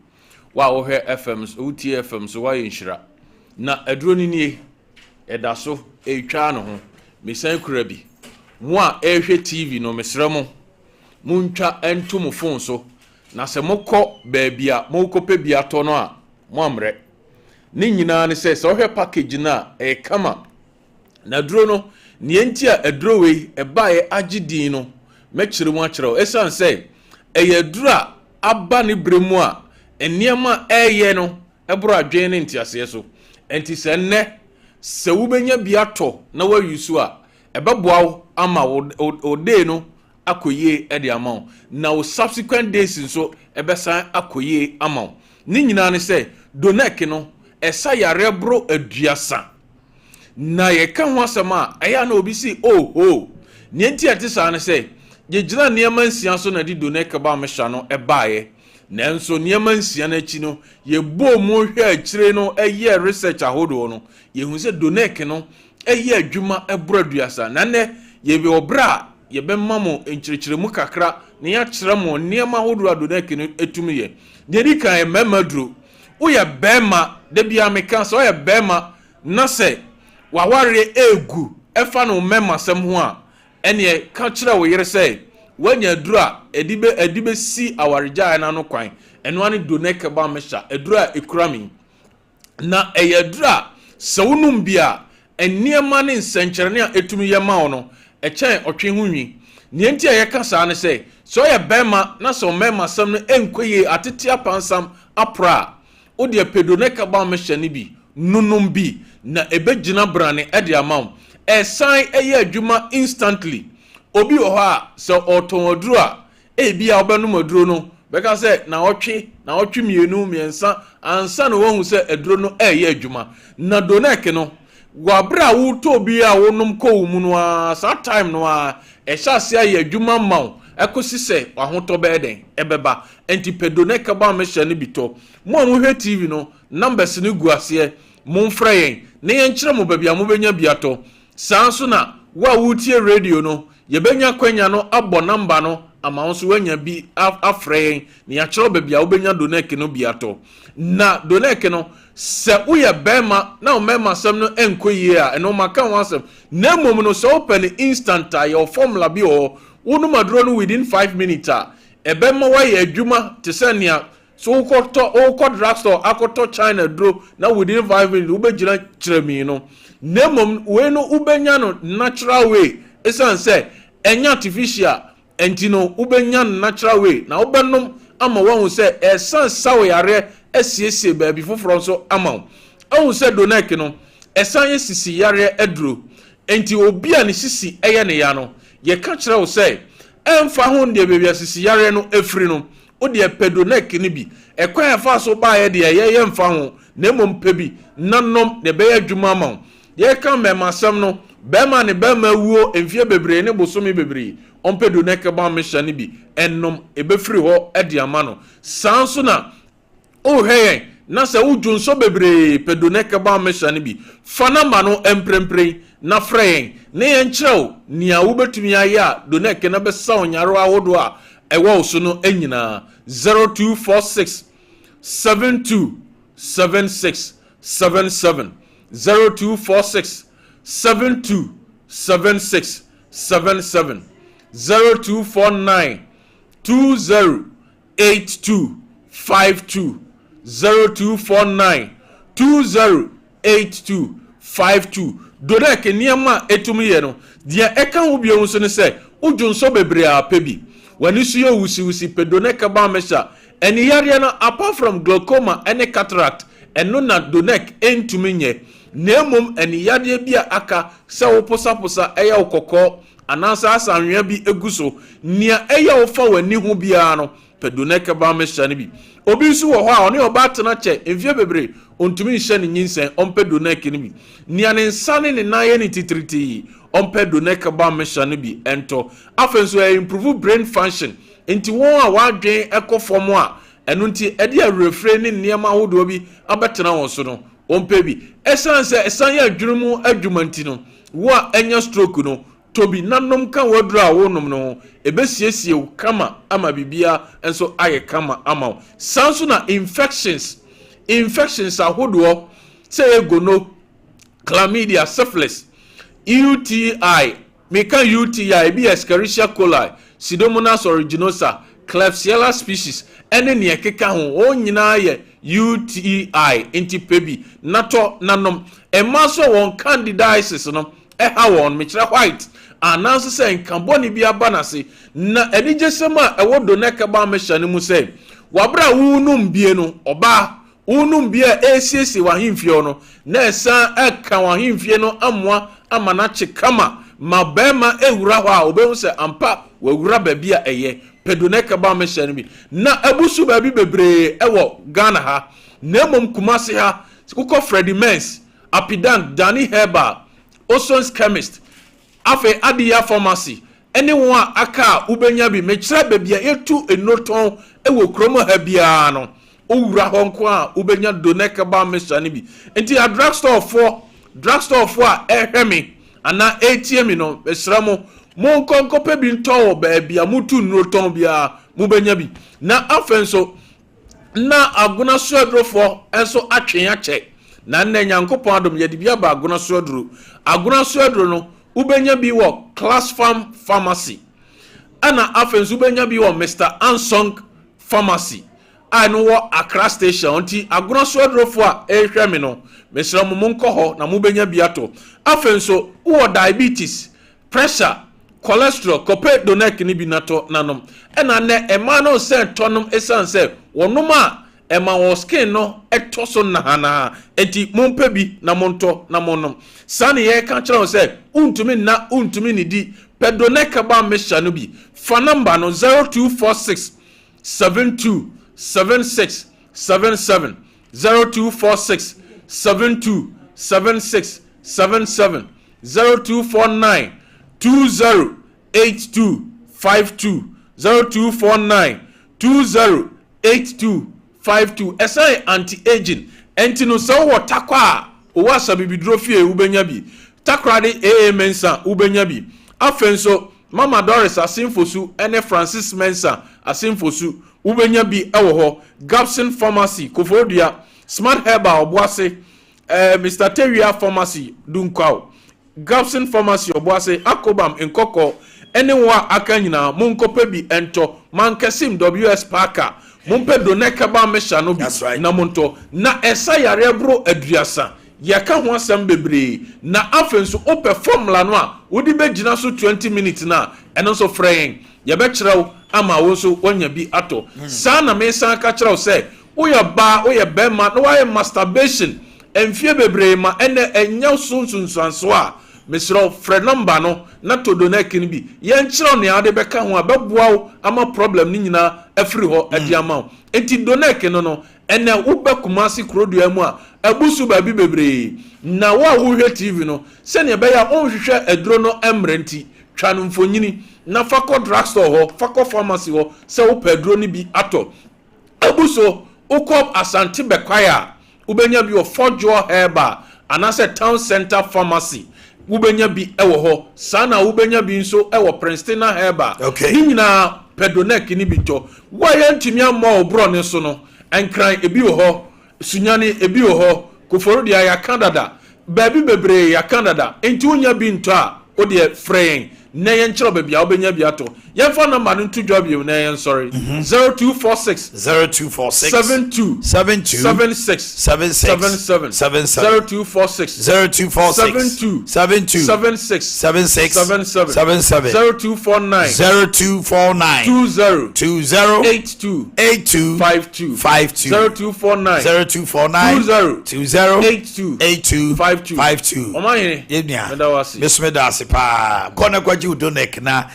Wow, her FMs, UTFMs, why in Shira. Na a drone Edaso, a channel, Miss Krabi. One air TV no Miss Ramo. Muncha and Tumu phone so. Na se moko babia, moko pebia tonoa, Mamre. Ninina says, so her package na a kama. Na drono, nientia a drowe, a buy agidino. Mechiri mwachiro esan say eye dura aba ne bremu a eniema eye no ebro adwen ne ntiase so enti se nne se wubenya biato na wayusu a ebeboawo ama ode no akoye e de ama na o subsequent days nso ebesan akoye ama ni nyina ne say donek no esa yare bro aduasa na ye kan ho asema eya na obi si ni enti atisa ne say ye jina niema nsia so na di donek ba mesha no ebaaye nanso niema nsia na chi no ye bo mu hwe akire no eye research ahodo no ye hu se donek no eye adwuma ebroduasa na ne ye be obra ye be mamo enchirechire mu kakra ne ya kire mo niema ahodo donek no etumi ye de di kan ememaduro wo ye bema de bia meka so ye bema na se waware egu efa no mema sem ho a ene ka kire wo yere say wanya dura edibe si awarija na no kwan eno ani donek ba mesha edura ekurami na eyedura sewunum bia eniema ne nsenkyere ne etumi ye ma no echen otwe hunwi ne enti ye ka sa ne say so ye bema na so mema sam no enkoye atete apansam apra wo de pedoneka ba mehye bi nunum bi na ebegina brane e de amam esan eye adwuma instantly obi wo ha so otonoduru a bia obenum aduro no beka se na otwe mienu miensa ansa no wohu se aduro no eye adwuma na doneke no wabra wo to bi a wonum ko mu no a sa time no a ehya eye adwuma maw ekosi se ahoto be den ebeba enti pedoneka ba mehye ne bito mo hwe TV no numbers ne guase momfra yen ne yenkyere mo babia mo benya biato sanso na wa wutie radio no yebenya kwanya no abo number no ama wonso wanya bi afra yen ne ya kyerɛ babia wo benya doneke no biato na doneke no se uye bema na o mema sam no enkoyie a eno maka wansam na mom no so open instant a your formula bi o wonu maduro no within 5 minutes a ebema wa ye adwuma te senia so ukọ drugstore akoto China dro na within 5 minutes ubegina kyeremi no nemom we no ubenya no natural way esan say enya artificial enti no ubenya no natural way na ubenom ama won say esan sawyare esiesie ba bi foforo so ama won say doneke no esan ye sisi yare adro enti obi a ne sisi eye ne ya no ye ka kyerɛ wo say emfa ho de bebia sisi yare no efri no o de pedonek ni bi ekwan afa so ba ye de ye mfa ho na mom pe bi nanom de be adwuma ma ye kan me masam no be ma ne be ma wuo emfie bebre ne bosomi bebre on pedonek ba me hya ni bi ennom e be firi ho e de ama no sanso na o he na se wudwun so bebre pedonek ba me hya ni bi fana ma no emprempre na frɛn ne yenkyerɛw nia wo betumi aya donek na be sa onyaro awodo a ewo so no enyina 0246 727677 0246 727677 0249 208252 0249 208252 donek niama etumi ye no dia eka wo bia so ne se udwunso bebre a pebi wani suyo wusi pedoneka ba mesha eni yare na apart from glaucoma ene cataract eno na donek entumi nye nemom eni yare bia aka se wo posa eya okoko anansa asanwea bi eguso nia eya wo fa wani hu bia no pedoneka ba mesha ne bi obi su wo ho a oni oba tena che emfie bebre ontumi nhye ne nyinsen ompe donek ne bi nia ne nsane ne naye ne titriti ompe donek ba mesha ne bi ento afenso improve brain function enti won a wadwen ekofom a eno nti ede a refrain ne niema hodo bi abetena won so no ompe bi esan ya adwunumu adwumanti no wo a enya stroke no tobi nanom kan wadru a wonom no ebesiesie kama ama bibia enso aye kama ama sanso na infections ahodo say egono chlamydia syphilis UTI meka UTI bi Escherichia coli Pseudomonas aeruginosa Klebsiella species ene ne ekeka ho onyina ye UTI intipebi nato nanom emaso won candidiasis no eha won mechira white ananso se nkamboni bia banase na enigesema ewo doneka ba mehya ne mu se wabra wunum bie no oba wunum bie esiesi wahimfie no na esa eka wahimfie no amwa amanache kama mabema ewura ho a obehu se ampa wawura babia eye pedoneka ba mehya ne bi na abusu babi bebre ewo Ghana ha nemom kumase ha kuko Freddy Mens Apidan Danny Herbal Oson's chemist afe Ade pharmacy anyone aka ubenya bi mechira babia etu enoton ewo kromo ha bia no owura ho nko a ubenya doneka ba mehya ne bi enti a drugstore for a ehwemi ana ATM no besramo mo nkonko pe bi nto ba bia mutu enoton bia mubenya bi na afenso na aguna suadrofo enso atwen ache na nna nyankopon adom yedi bia ba aguna suadro no ubenya bi wo Class Farm Pharmacy ana afenso ubenya bi wo Mr. Ansong Pharmacy anu wo Accra Station onti aguna suadrofo a ehwemi no mesra mo nko ho na mubenya bi ato afenso wo diabetes pressure cholesterol kope donek ni bi nato nanom ena ne ema no se tonom esan se wonom a ema wo skin no etoso na enti mompe bi na monto na monom sane ye ka kire se untumi ni di pedonek ba mesha no bi fa number no 0246 727677 0246 727677 0249 208252 0249 208252 esai anti-aging enti no so wo takwa o wasa bibidro fie ubenya bi takrade mensa ubenya bi afenso Mama Doris asimfosu ene Francis Mensa asimfosu ubenya bi ewo ho Gapson Pharmacy Kofodia Smart Herbal Boakye Mr. Teria Pharmacy Dunkwao Gapson Pharmacy Boakye Akobam Nkoko enewa akanyina munkope bi ento mankesim WS Parker mumpe doneka ba mesha no bi na monto na esa yare bro aduasa yaka ho asem bebre na afenso ope formula no a wodi begina so 20 minutes na eno so frɛn ye be kyerɛw ama wo so wonya bi ato saa na me san ka kyerɛw sɛ woyɛ ba woyɛ bema no waye masturbation emfie bebre ma ene enya sunsunsanso a mesro frɛ number no na to donate ni bi ye nkyerɛw ne ade bɛka ho a bɛboawo ama problem ni nyina afiri ho ade ama enti donate no ene wobɛkumasi krodua mu a abusu babi bebre na wa wohwe TV no se ne be ya onhwehwe aduro no emrenti twa no mfonyini na fako drugstore ho fako pharmacy ho se wo paduro ni bi ato abuso ukop asante bekwaya ubenya bi o Fojo Herbal anase Town Center Pharmacy ubenya bi ewo ho sana ubenya bi nso ewo Princeton Herbal ni nyina pedonek ni bi to wa yantimi amma obro ne so no enkran ebi wo ho sunyane ebi wo ho Kofodia ya Canada baby bebre ya Canada enti wonya bi nto a o de frɛn na yen kyerɛ baby a obenya bi ato yen fa number no to job you na yen sorry 0246 72 76 77 0246 72 76 0249 20 82 0249 20 Omanhene Mesmedase pa kona kwaji udonek na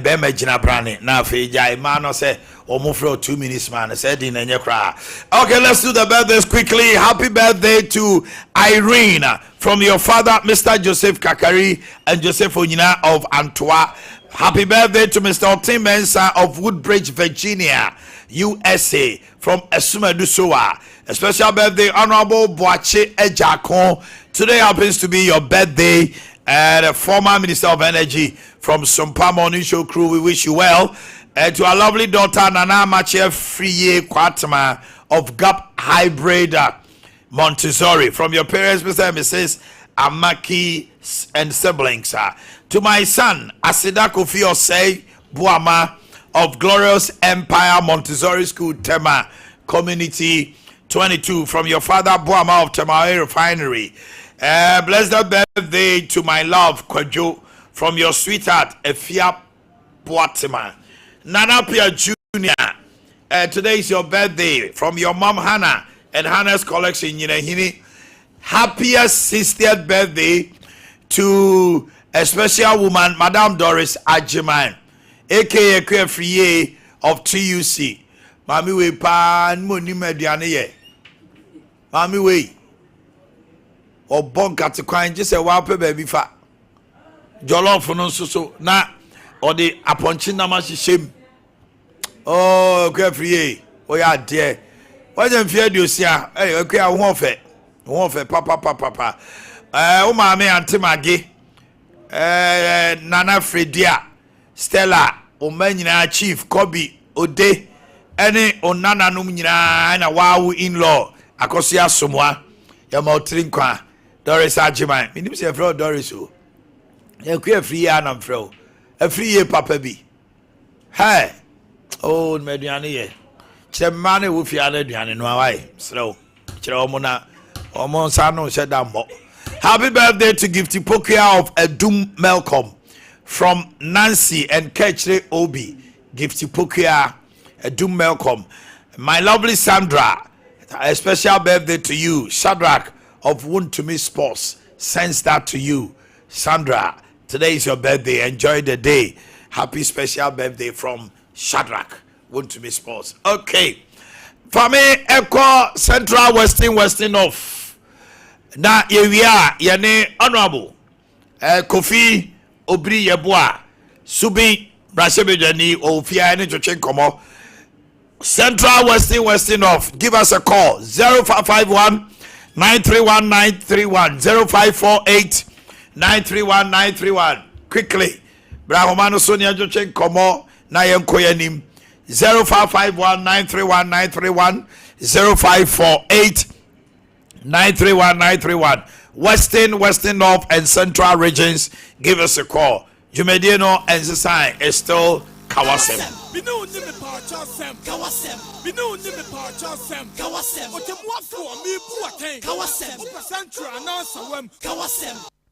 be magina brane na afeja ma no se omufro 2 minutes man said in enye kra. Okay, let's do the birthdays quickly. Happy birthday to Irene from your father Mr. Joseph Kakari and Joseph Onyina of Antwa. Happy birthday to Mr. Otin Mensa of Woodbridge, Virginia, USA, from Esumedusoa. A special birthday, Honorable Boakye Ejakon. Today happens to be your birthday. The former Minister of Energy from Sompa Morning Show crew, we wish you well. To our lovely daughter Nana Mache Friye Kwatma of Gap Hybrid Montessori, from your parents Mr. and Mrs. Amaki and siblings. To my son Asida Kofi Osei Buama of Glorious Empire Montessori School Tema Community 22, from your father Buama of Temawe Refinery. Blessed birthday to my love Kwajo from your sweetheart Efia Boatima. Nana Pia Jr. Today is your birthday, from your mom Hannah and Hannah's collection Yinahini. Happiest 60th birthday to a special woman, Madame Doris Ajiman, aka Kwefriye of TUC. Mami we pan money mediane ye. Mami we or bonka to coin just a wape baby fa. Jollof no so na or the aponchi na shame. Oh, Kwefriye. Oh yeah, dear. Why don't fear you see? Hey, okay, I won't fe. Papa. Oh, my auntie Maggie. Nana Fredia. Stella. Omanhene Chief Kobe Ode. Any onana numina and a wow in-law. Akosia Sumwa. Yamotrinkwa. Doris Ajiman. Minim se fro Doris. You queer free anam fro. A free year papa be. Hey. Oh, mediane. Chemane wufiane diane no awai. Slow. Chomona. Omonsano said that. Happy birthday to Gifty Pokia of Edum Malcolm from Nancy and Ketchere Obi, Gifty Pokia, Doom Malcolm, my lovely Sandra, a special birthday to you. Shadrach of Wound to Me Sports sends that to you. Sandra, today is your birthday. Enjoy the day. Happy special birthday from Shadrach, Wound to Me Sports. Okay. For me, Echo Central Western North. Na yewia yene honorable Kofi Obri Yeboa Subi Brashebedani Ofia any Chochen Komo Central Western North. Give us a call 0551 931 931 0548 931 931. Quickly, Brahomano Sonia Chochen Komo na yenkoyanim 0551 931 931 0548 931 931. Western North and Central regions, give us a call. Jumedino and Zesai is still Kawasem.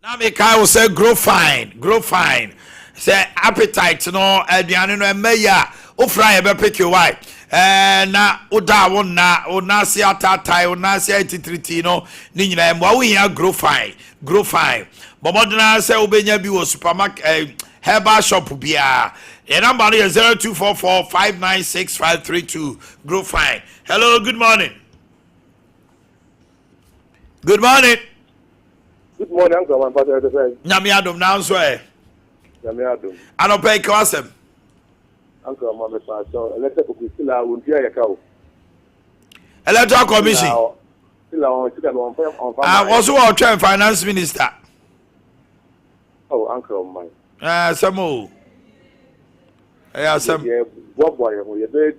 Now will say grow fine. Say appetite no aduane no emeya ofra ye be pick your wife. Na oda wona onase atatai onase atitriti no ni nyina mwa we here grow fine bomodena say obenya bi wo supermarket Herbal shop bia e number is 0244596532. Grow fine. Hello, good morning Good morning, Uncle. My father the same. Nyame adom now so e Nyame adom anope kwasem Uncle, my father so elected Okisila won dia yaka. Electoral Commission. Also our train finance minister. Oh, Uncle mine. Samo. Yeah, some. What boy, you did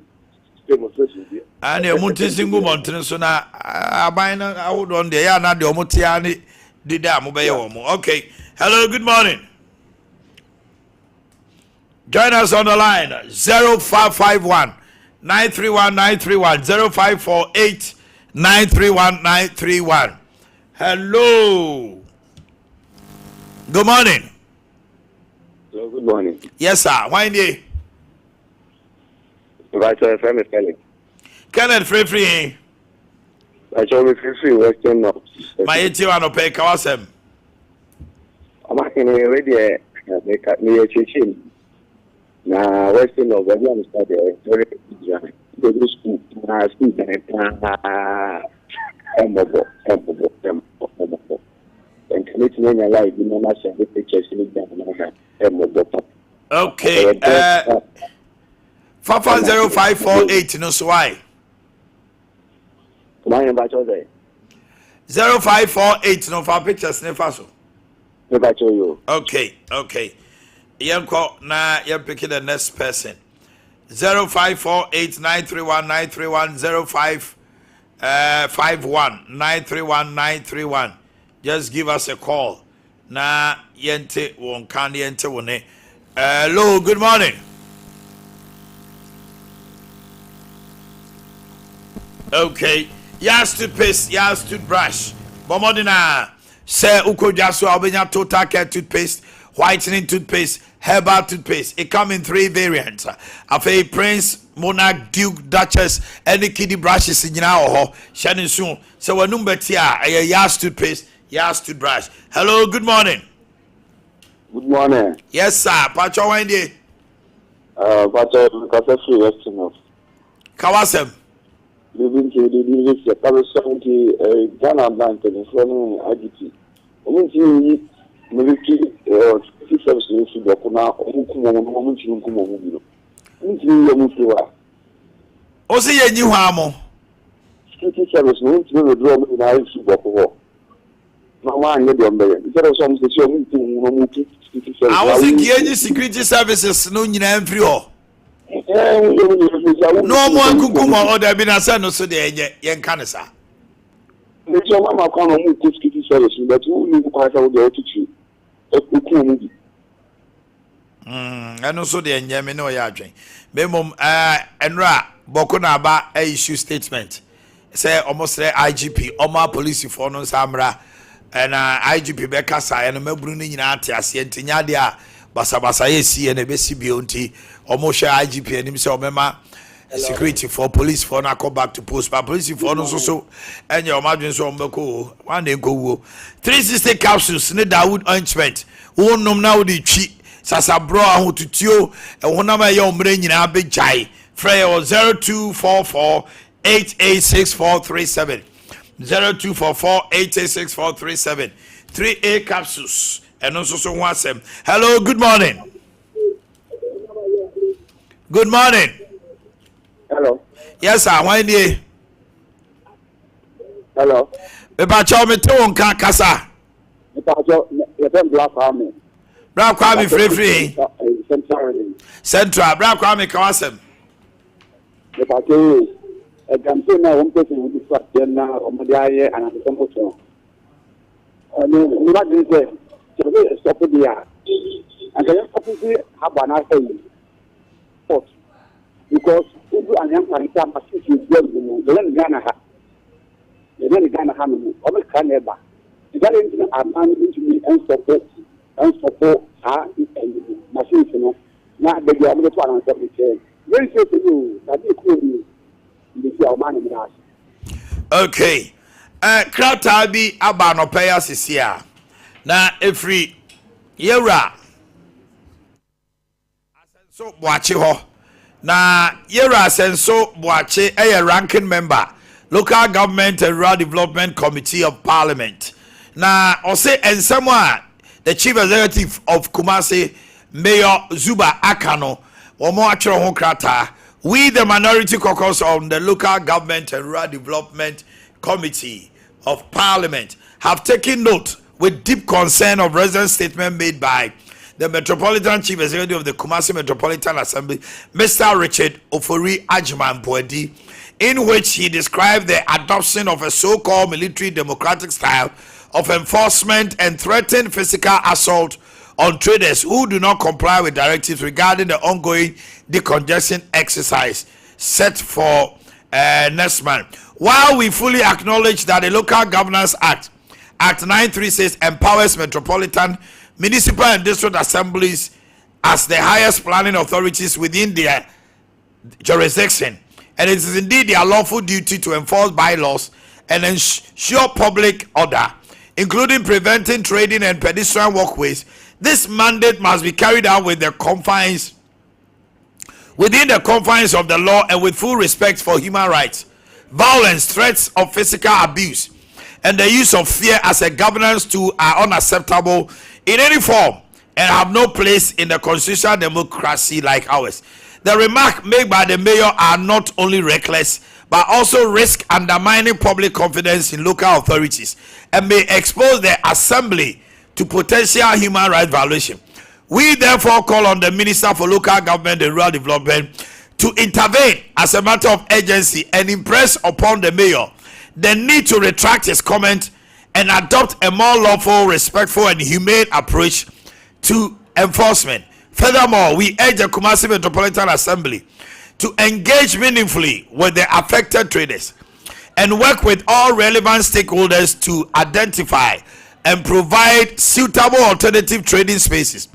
demonstration here. And you want to single mountain, so now I buy out on the air, not the Omotiani, the dam obey. Okay. Hello, good morning. Join us on the line 0551 931 931 0548 931 931. Hello. Good morning. Hello, good morning. Yes, sir. Why indeed? Right, so FM is telling. Kenneth free. I shall be free Western North. My 81 pay Kawasem. I'm already make me a chicken. Now, Western North, everyone started very easy. Go to school. School and committing your life, you know, not send the pictures in the okay. 50548, no, so why? My invite there. 0548, no, for pictures, never so. Okay. Yanko, na you're picking the next person. 0548 931 931 0551 931 931. Just give us a call. Na yente won kan yente wone. Hello, good morning. Okay. Yas toothpaste, yas toothbrush. Bomodina say ukodwa so obenya total care toothpaste, whitening toothpaste, herbal toothpaste. It come in 3 variants. Afei Prince, Monarch, Duke, Duchess, any kiddie brushes in now. Shannon soon. So when number tia, a yas toothpaste, yas toothbrush. Hello, good morning. Good morning. Yes, sir. Pacho Wendy. Pacho, Kawasem Western North. Kawasem. Living to the university, Kawasem, Ghana Bank, and from IDT. Only military service in the Kuna, Osi ye nyi hwamo. Security service no to the drum in our super. No one need them there. There are some security security service. I was in security services no nyina mfiri ho. No mo ankukuma order bi na say no so de yen kan sa. The mama come on security service but who need to pass out the attitude. And so the nyame no ya adwen. Memom enra boko na ba issue statement. Say almost IGP Oma police for no samra and IGP be kasa and mabru ni nyina ate ase ntinya de a basa yesi ene besi bionti omo hwe IGP anim se omema security for police for na come back to post but police for no so enye omadwen so ombeko one dey go wo 360 capsules ne Dawood ointment wonnom na wo di twi sasabro ahotutuo ehonam aye omre nyina abegyae frey 0244 886437 0244 886437 3A capsules and also so wasem. Hello, good morning. Good morning. Hello. Yes, sir. Why do Hello. Beba chow me te won kan kasa. Beba chow ye Black Army. Black Army free. Central. Black Army ka wasem. Beba chow e gamse na won person who be fat na omode aye and the temple. Not this way. So stop there. And then obviously have an answer. Because Ubu and Young Panita must see you then Ghana. Then Ghana Hamu, or can never. The Ghana are man into me and support her and machines, you know. Now they are able to answer the chain. Very sure to you that you could be your man in the house. Okay. Krata bi aba no pay asisia na every yera asenso Boakye ho na yera asenso Boakye ranking member local government and rural development committee of parliament na ose ensemo a the chief executive of Kumasi Mayor Zuba Akano omo atwere ho krata we the minority caucus on the local government and rural development committee of Parliament have taken note with deep concern of recent statement made by the Metropolitan Chief Executive of the Kumasi Metropolitan Assembly, Mr. Richard Ofori Ajman Boedi, in which he described the adoption of a so-called military democratic style of enforcement and threatened physical assault on traders who do not comply with directives regarding the ongoing decongestion exercise set for next month. While we fully acknowledge that the Local Governance Act 936 empowers metropolitan, municipal and district assemblies as the highest planning authorities within their jurisdiction, and it is indeed their lawful duty to enforce bylaws and ensure public order, including preventing trading and pedestrian walkways, this mandate must be carried out within the confines of the law and with full respect for human rights. Violence, threats of physical abuse, and the use of fear as a governance tool are unacceptable in any form and have no place in a constitutional democracy like ours. The remarks made by the mayor are not only reckless but also risk undermining public confidence in local authorities and may expose the assembly to potential human rights violation. We therefore call on the Minister for Local Government and Rural Development to intervene as a matter of urgency and impress upon the mayor the need to retract his comment and adopt a more lawful, respectful, and humane approach to enforcement. Furthermore, we urge the Kumasi Metropolitan Assembly to engage meaningfully with the affected traders and work with all relevant stakeholders to identify and provide suitable alternative trading spaces.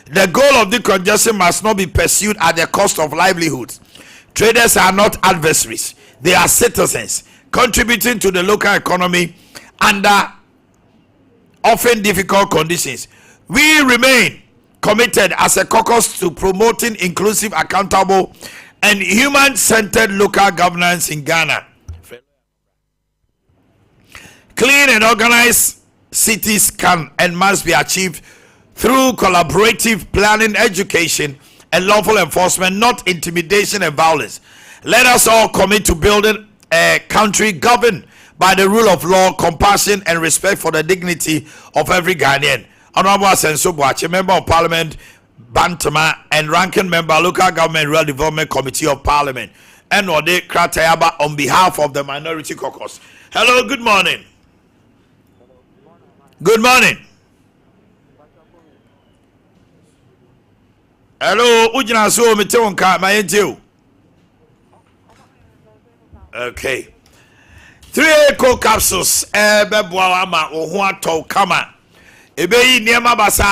The goal of the congestion must not be pursued at the cost of livelihoods. Traders are not adversaries. They are citizens contributing to the local economy under often difficult conditions. We remain committed as a caucus to promoting inclusive, accountable, and human-centered local governance in Ghana. Clean and organized cities can and must be achieved through collaborative planning, education, and lawful enforcement, not intimidation and violence. Let us all commit to building a country governed by the rule of law, compassion, and respect for the dignity of every Ghanaian. Honorable Asenso Boakye, Member of Parliament, Bantama, and Ranking Member, Local Government Rural Development Committee of Parliament, and Ade Akye Abia on behalf of the Minority Caucus. Hello, good morning. Good morning. Hello, Ujina so metewonka mayentio. Okay. 3 eco capsules beboa ama wo ho atɔ kama. Ebeyi niema basa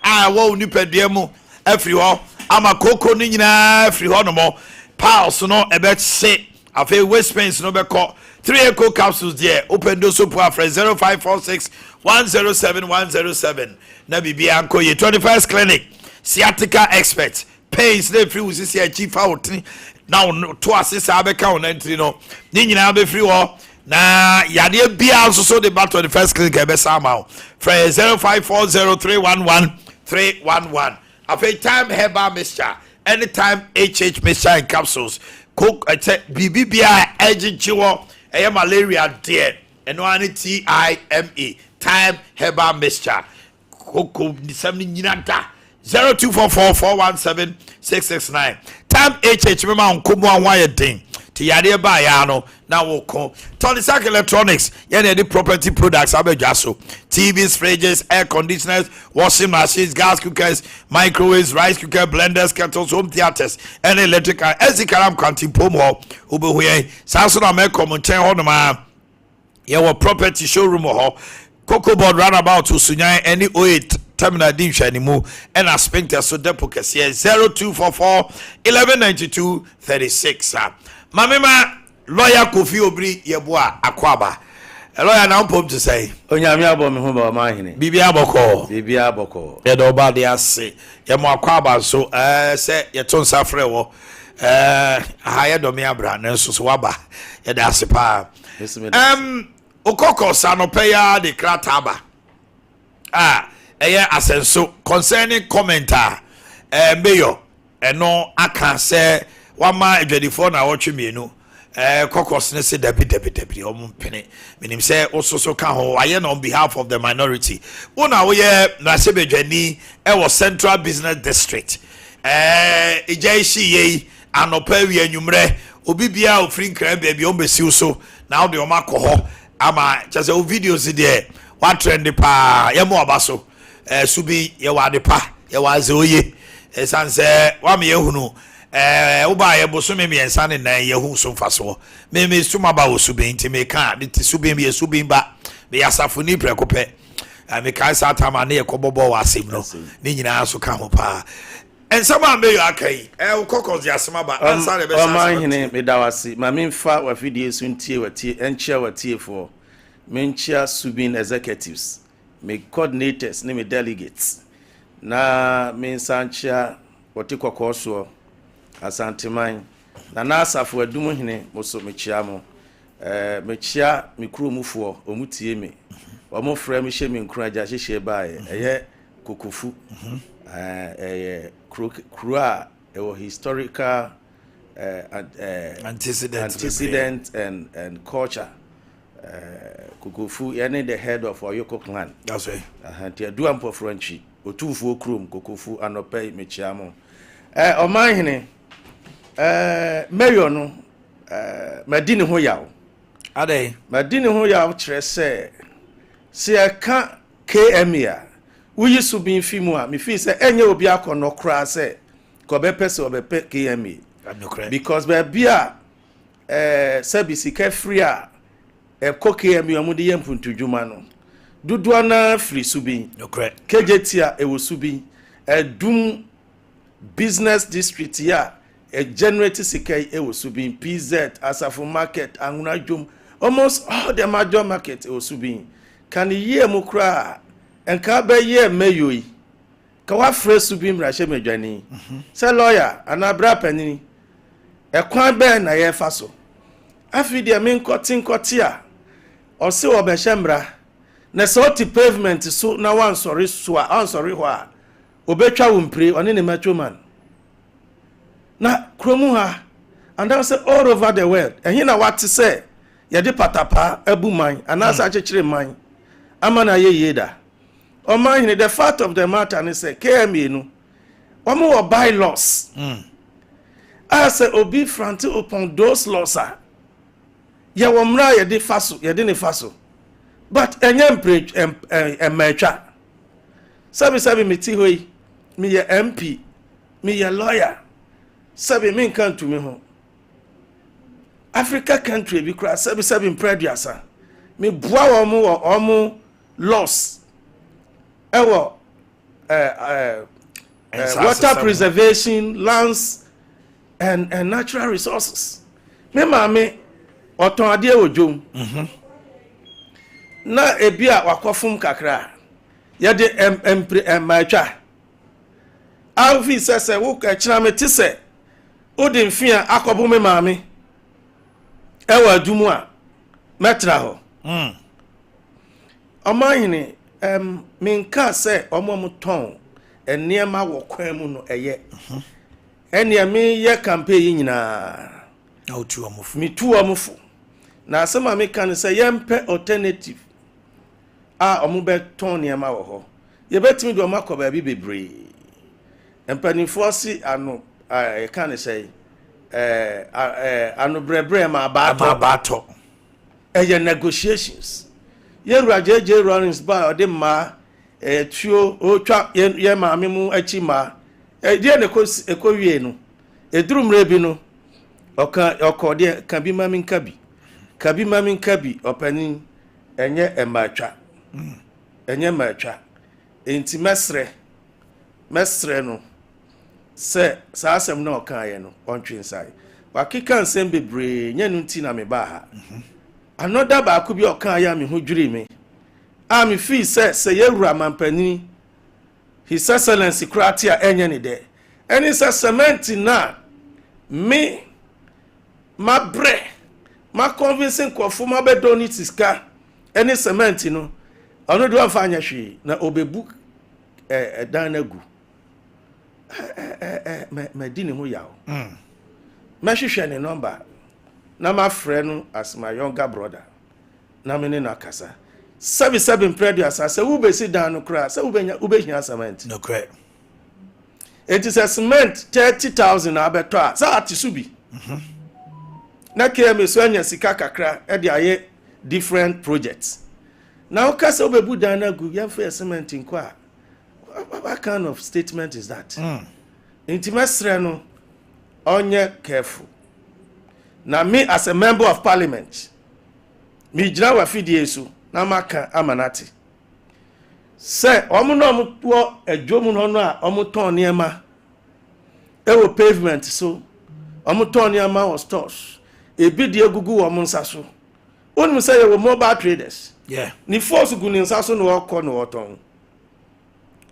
a wo nipadua mu afiri ho ama koko ni nyina afiri ho no mo pulse no ebe se afi waist pains no be call 3 echo capsules there open do so for 0546 107 107 na bibia anko ye 21st clinic sciatica expert pains dey free with see chief out now to assist abeka on entry no ni nyina be free ho na yade bia so the battle the first clinic ebe sama for 0540311311 afi time herbal mixture anytime HH mixture in capsules cook bibia ejiwo eye malaria dear and one TIME time herbal mixture cook something nyinata 0244417669 time HH mema onkomo anwa den ti yade ba ya no na wo ko Tony Sack Electronics yene the property products abedwaso TVs, fridges, air conditioners, washing machines, gas cookers, microwaves, rice cooker, blenders, kettles, home theaters and electrical ezikaram kantin pomo obehuye sanso na me come chen ho no ma ye wo property showroom ho Cocoa board roundabout to Sunyan any 08 terminal division anymore and a sphincter so depo kese 0244 1192 36 mamema lawyer Kofi Obri yeboa akwaba a lawyer now pop to say onyame abo me ho ba Omanhene bibia boko ye do ba de ase ye mo akwaba so se ye ton safre wo haye do me abra na so waba ye da ase pa Caucus anopeya de krataba eye asenso concerning commenter mayor eno aka se wama edwadifo na wotwemienu caucus ne se debi ompene menim se ososo ka ho aye on behalf of the minority una wo ye na se bedwani wo Central Business District ejaishi ye anopa wi anwumre obi bia ofri nkran bia bi ombesiw so na wo de o makoho ama just o videos there what trend pa ye mo abaso subi ye wade pa ye waze oye sanse wa me yehunu wo ba ye bosome me ensa ne na yehu so mfaso me suma ba wo subi nti me ka de subi me subi ba me yasafo ni prekope me ka sa tama ne ye kobobo wa asem no ni nyina so ka ho pa ensama me yo akai Caucus ya sema ba ansa ne be sa Omanhene me dawasi ma me mfa wa fidie so ntie watie enchia watie for me nchia subin executives me coordinators ne me delegates na me sanchia wote kokoso asanteman na asafo adum hene moso me chia mo me chia me kromufo omutie me omo fra me hye me nkuraja hyehye baaye eye kokofu Krua historical antecedent and culture Kokofu any the head of Oyoko clan. That's right. Do am for Frenchy otufu okrum Kokofu anope mechiamo Omanhene mayor no madini ho yaw ade madini ho yaw kire se aka KMA uyi subin fimu a me fi se enye obi akono kra se ko be pese obepe KMA because be bia service ka free a ko KMA mu de yempuntu djuma no dudu na free subin kejetia e wo subin dum business district ya generate sikai e wo subin PZ Asafo market Anuna Jom almost all the major market e wo subin kan ye mu kra enka be ye mayoi ka wa fresu bi mrahye medwani se lawyer anabra panini ekwan be na ye fa so afidi me nkoti a o se wo be hemra na so ti pavement so na wan sorry so an sorry ho a obetwa wo mpre one ne machoman na kromu ha and I say all over the world and here na what to say ye de patapa abuman anasa chechire man amana ye yeda Omanhene the fact of the matter is say KMA no omo wo bylaws I say obi front upon those laws ye wo mra ye de faso ye de ne faso but enyem preach ematwa sabi meti hoyi me ye MP me ye lawyer sabi me kan to me ho Africa country bi kra sabi impreduasa me boa wo mo laws ewo water preservation, lands, and natural resources. Me mame oton ade ojom. Na ebia wakofum kakra. Ya de matwa. Alfi sese wo ka kira me ti se. Odi mfia akobo me mame. Ewa adumu a metra ho. Omanhene minka se omom ton eniema wo kwan mu no eye. Enia me ye campaign nyina. Na otu omufu. Mi tu omufu. Na asema me kan se yempe alternative. Omube ton niema wo ho. Ye betimi do makoba bi bebre. Empanifo si ano kan say ano brebre ma abato. Eye negotiations. Ye rajeje runnings ba ode ma tuo o twa ye ma me mu achi ma die ne ko wie no edurumre bi no okode kan bi ma min kabi opanin enye ematwa enye matwa enti mesre no se sa asem na okan ye no ontwe nsai wakika nsem bebre nya no nti na me ba ha another ba ku bi okan ya me ho dwiri me me fi se yewura mampani His Excellency Kratia enye ni de eni se cement na me ma bre ma convincing kwofo ma be donate ska eni cement no ono do afa anya hwe na obebu dan na gu me di ne ho yawo ma hwehwe ne number na ma frɛ no as my younger brother na me ne na kasa 77 previous as we be sit down no cry say we hia cement no cry it is a cement 30,000 abeto a sa atisubi na km so anya sika kakra e de aye different projects now kasa we bu down na gu ya for cement nko a what kind of statement is that intimate no onye careful na me as a member of parliament me jira wa fidie so na maka amanati se omuno omuto adwomu no a omuton niema ewo pavement so omuton niema o stores ebi de egugu wo munsa so onum se ye wo mobile traders ni force gu ni nsa so no okọ no oton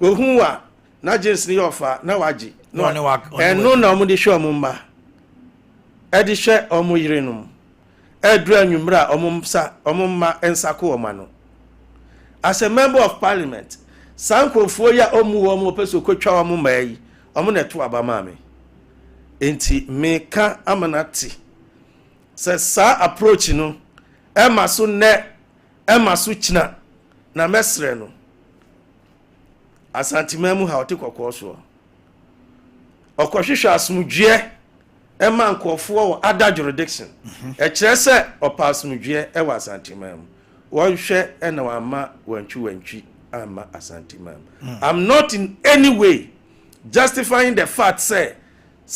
ohun wa na jeans ni ofa na waji no na omu de show mumba edi hwe omu yirenum edru anwumra omumma ensako omano as a member of parliament sankofo ya omu peso kotwa omu mai omu neto abama me enti me ka amanati se sa approach no emaso china na mesre no asantimemu ha oti kokoso okohwehwe asumdwe ema nkofo wo other jurisdiction kire se opasumdwe e wa asantimam won hwe na wa ma wantwi ama asantimam I'm not in any way justifying the fact say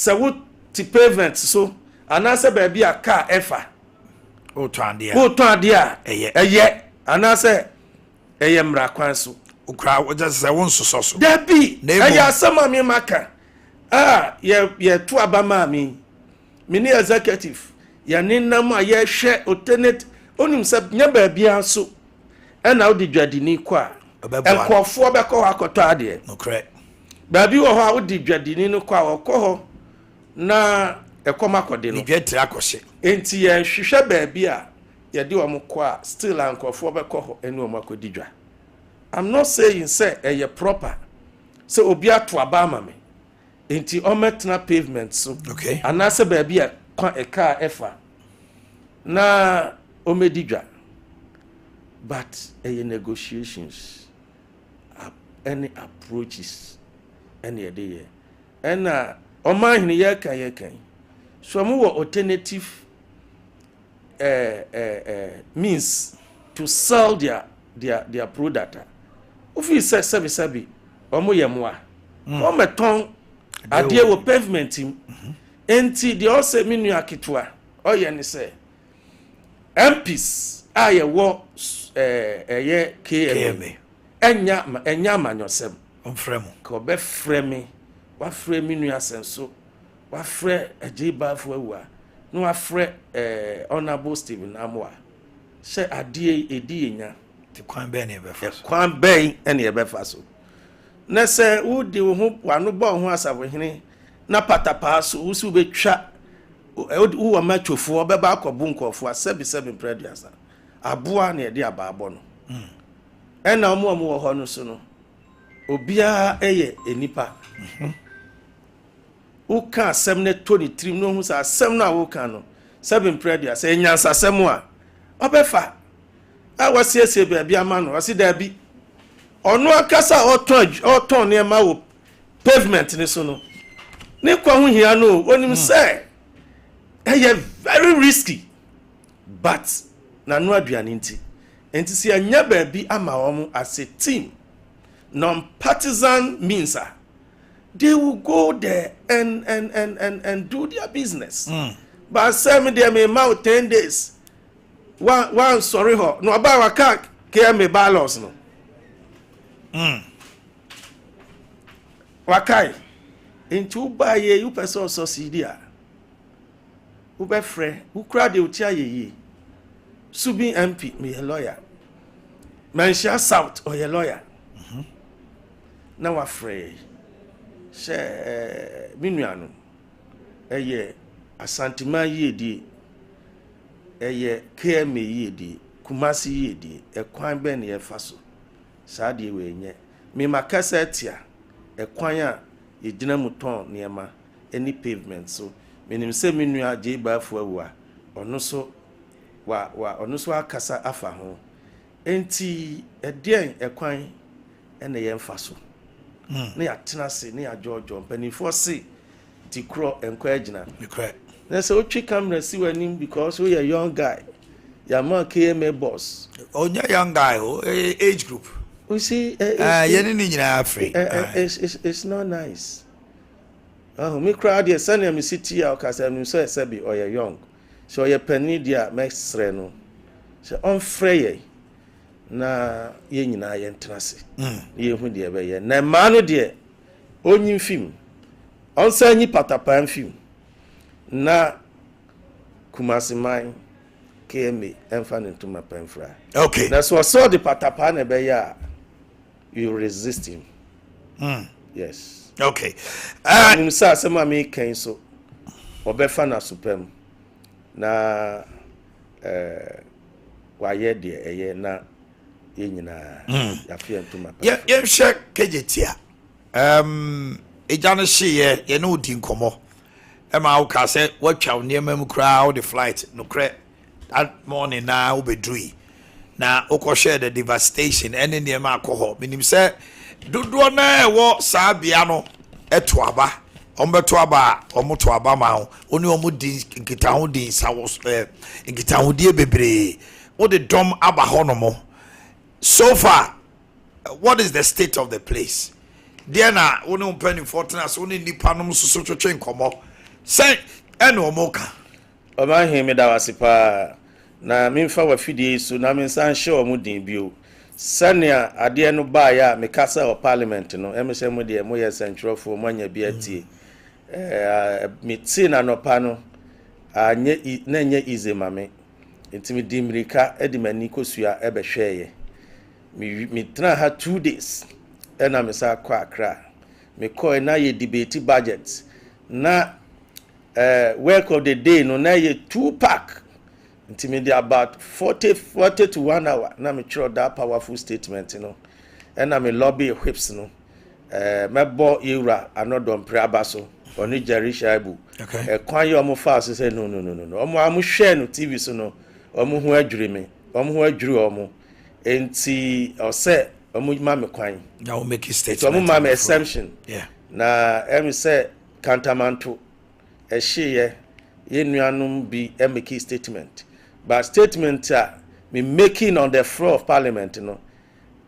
wo ti pavement so anase ba bia car efa o to ade a eye anase eye mra kwan so ukra wo just say won so so da bi eye asama mi maka ye to abama mi mini executive ya ninam a ye hwe alternate onim se nya ba bia so na odi dwadini kwa enkofo be ko akoto ade no correct ba bi wo ho a odi dwadini no kwa okọ na ekoma kode no dwetira akọhye enti ye hwehwe ba bia ye de wo kwa still ankofo be ko ho enu o makodi dwa I'm not saying say eye proper say obi ato abama me enti ometna pavement so okay anase ba bia kwa eka efa na omedidwa but negotiations any approaches any day and Omanhene Yaw so mo alternative means to sell their product ofi sabi omo yemwa o meton ade wo pavement enti de o se minu aketwa o ye ne se MPs aye wo KMA enya manyosem frame. Kobe frame. Wa frame nu asenso. Wa frɛ Ajibafo awua. No wa frɛ Honorable Stephen Amwa. She adie edi enya. Ti kwan bɛn ne bɛfa so. Kwan bɛn ene bɛfa so. Na sɛ wodi wo ho wano bɔ ho asabɔhene na patapa so wusu betwa wo ma twofo bɛba akɔbu nkɔfo a 77 preduasa. Aboa na yɛde abaabɔ no. Ɛna ɔmo wɔ hɔ no so no. Obia eye enipa. Uka asɛm ne toni trim no hu sa asɛm na woka no 7 preduasa enyansa asɛm a ɔbɛfa a wasiesie baabi ama no wasi dabi ɔno akasa ɔtɔn ne ma wo pavement ne so no ne kwa ho hia no onim sɛ very risky but na no aduane nti si anya baabi ama wɔn as a team non-partisan means they will go there and do their business. But some they may mouth 10 days. One sorry ho no about waka care me balance no. Wakai into buy you person so sidia. Ube frɛ who crowd the utia ye. Subi MP me a lawyer. Mansha South or a lawyer. Now afraid. She minuano. Eye Asantima yedi. Eye KMA yedi. Kumasi yedi. E kwan ben ye faso. Saadi we nye. Me makasa etia. E kwanya ye jina muton niema. Any pavement so. Menim se minua Ajibafo awua. Ono so ono so akasa afa ho. Enti edien e kwan ene ye mfaso. Ne ya tenase ne ya jojo mpanifo se ti kro enko agina. Na se otwi camera si wanim because we a young guy. Ya man KMA boss. Onya young guy age group. We see yene ni nyina afri. It's not nice. Me crowd here send me city ya okasa me so esebi or young. So ye penny dia mesre no. So on frey na ye nyina ye ntenase. Ye hu de be ye. Na ma no de onyin film. On sanyi patapan film. Na kumasiman KMA enfan into my penfra. Okay. That's what saw the patapan be ya. You resist him. Yes. Okay. Nimsa asema me kan so. Obefa na supem. Na waye de eye na ye nyina ya fie ntuma. Ye hwe kejetia. Ejane hye ye no di nkomo. Ma wo ka se watwa niam mu kra the flight no kre that morning na obedui. Na okohwe the devastation ene niam akoho. Minim se dodo na wo saabia no etoaba ombetoaba omotoaba ma ho oni omudi nkita ho di sawos nkita ho die bebre wo de dom aba ho no mo. So far what is the state of the place there na woni ompani fortness woni nipa no so twetwe nkomo say ene omoka Omanhene da wasipa na memfa wafidie so na mensan hye omudin bio Sania ade no ba ya me kasa o parliament no emse mu de mo ye centrofo mo anya bi atie me na no pa no anye na nya izema me ntimi dimrika edimani kosua ebehweye me tena ha 2 days ena me sa kwa akra me ko na ye debate budget na work of the day no na ye 2 pack intimidated about 40 to 1 hour. Na me throw that powerful statement, you know. And na me lobby whips, you know. Me bo ira anodon preabaso. Oni Jerry Shaibu. Okay. Kwan yo mo fast say no. Omo amu share no TV so no. Omo hu adwure me. Omo hu adwure omo. Enti o say omo ma me kwan. Now make a statement. Omo ma me exemption. Yeah. Na emi say kantamanto. Ehye ye nuanum bi make a statement. But statement me making on the floor of parliament, you know,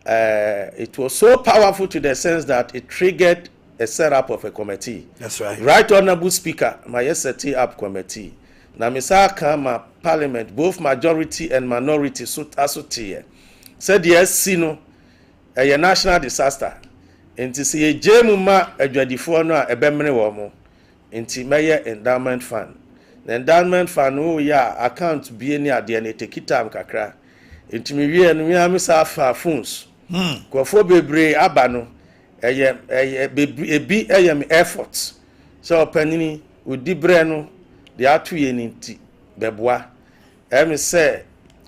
it was so powerful to the sense that it triggered a setup of a committee. That's right. Right Honorable Speaker, my set up committee. Now, Mr. Kama Parliament, both majority and minority said yes, a national disaster. nti se ye jemu ma adwadifo no a ebemene wo mo nti meye endowment fund na endowment fund wo ya account bie ni ade na tekita am kakra nti me wie no me sa fa phones kofo bebre aba no eye ebi eye me effort so panini odi bre no de atoye ni nti beboa em se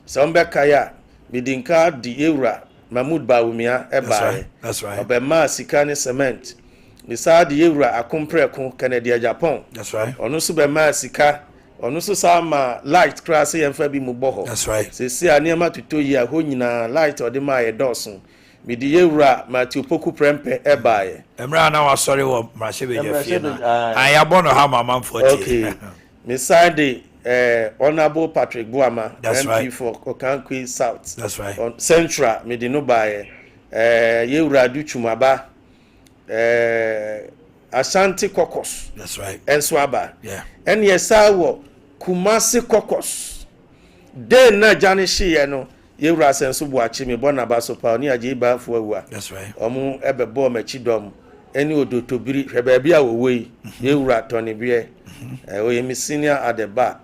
sombeka ya midinka di eura Mahmoud Bawumia eba that's right obema sikane cement misa di eura akompreko Canada Japan that's right onu so bema sika onu so sama light class yemfa bi mu boho that's right se aniema tutoyi a ho nyina light ode ma ye dosun midi eura Matthew Poku prempe eba ye emra na wa sorry wo mrashe be je fie na ayabono ha mama mfoti okay misa de Honorable Patrick Buama, that's MP right. for Okankwe South. That's right. On Central, Medinobaye, Yeura Duchumaba, Ashanti Caucus. That's right. And Swaba. Yeah. And Yesawo, Kumasi Caucus. Then na Janishi, no, Yeura Sensu Boakye, me Bonabaso Pauni, Ajiba Fuwa. That's right. Omu ebe bo mechidom. Any odo to biri, Rebebia away, Yeura Tony Bie. My senior at the bar,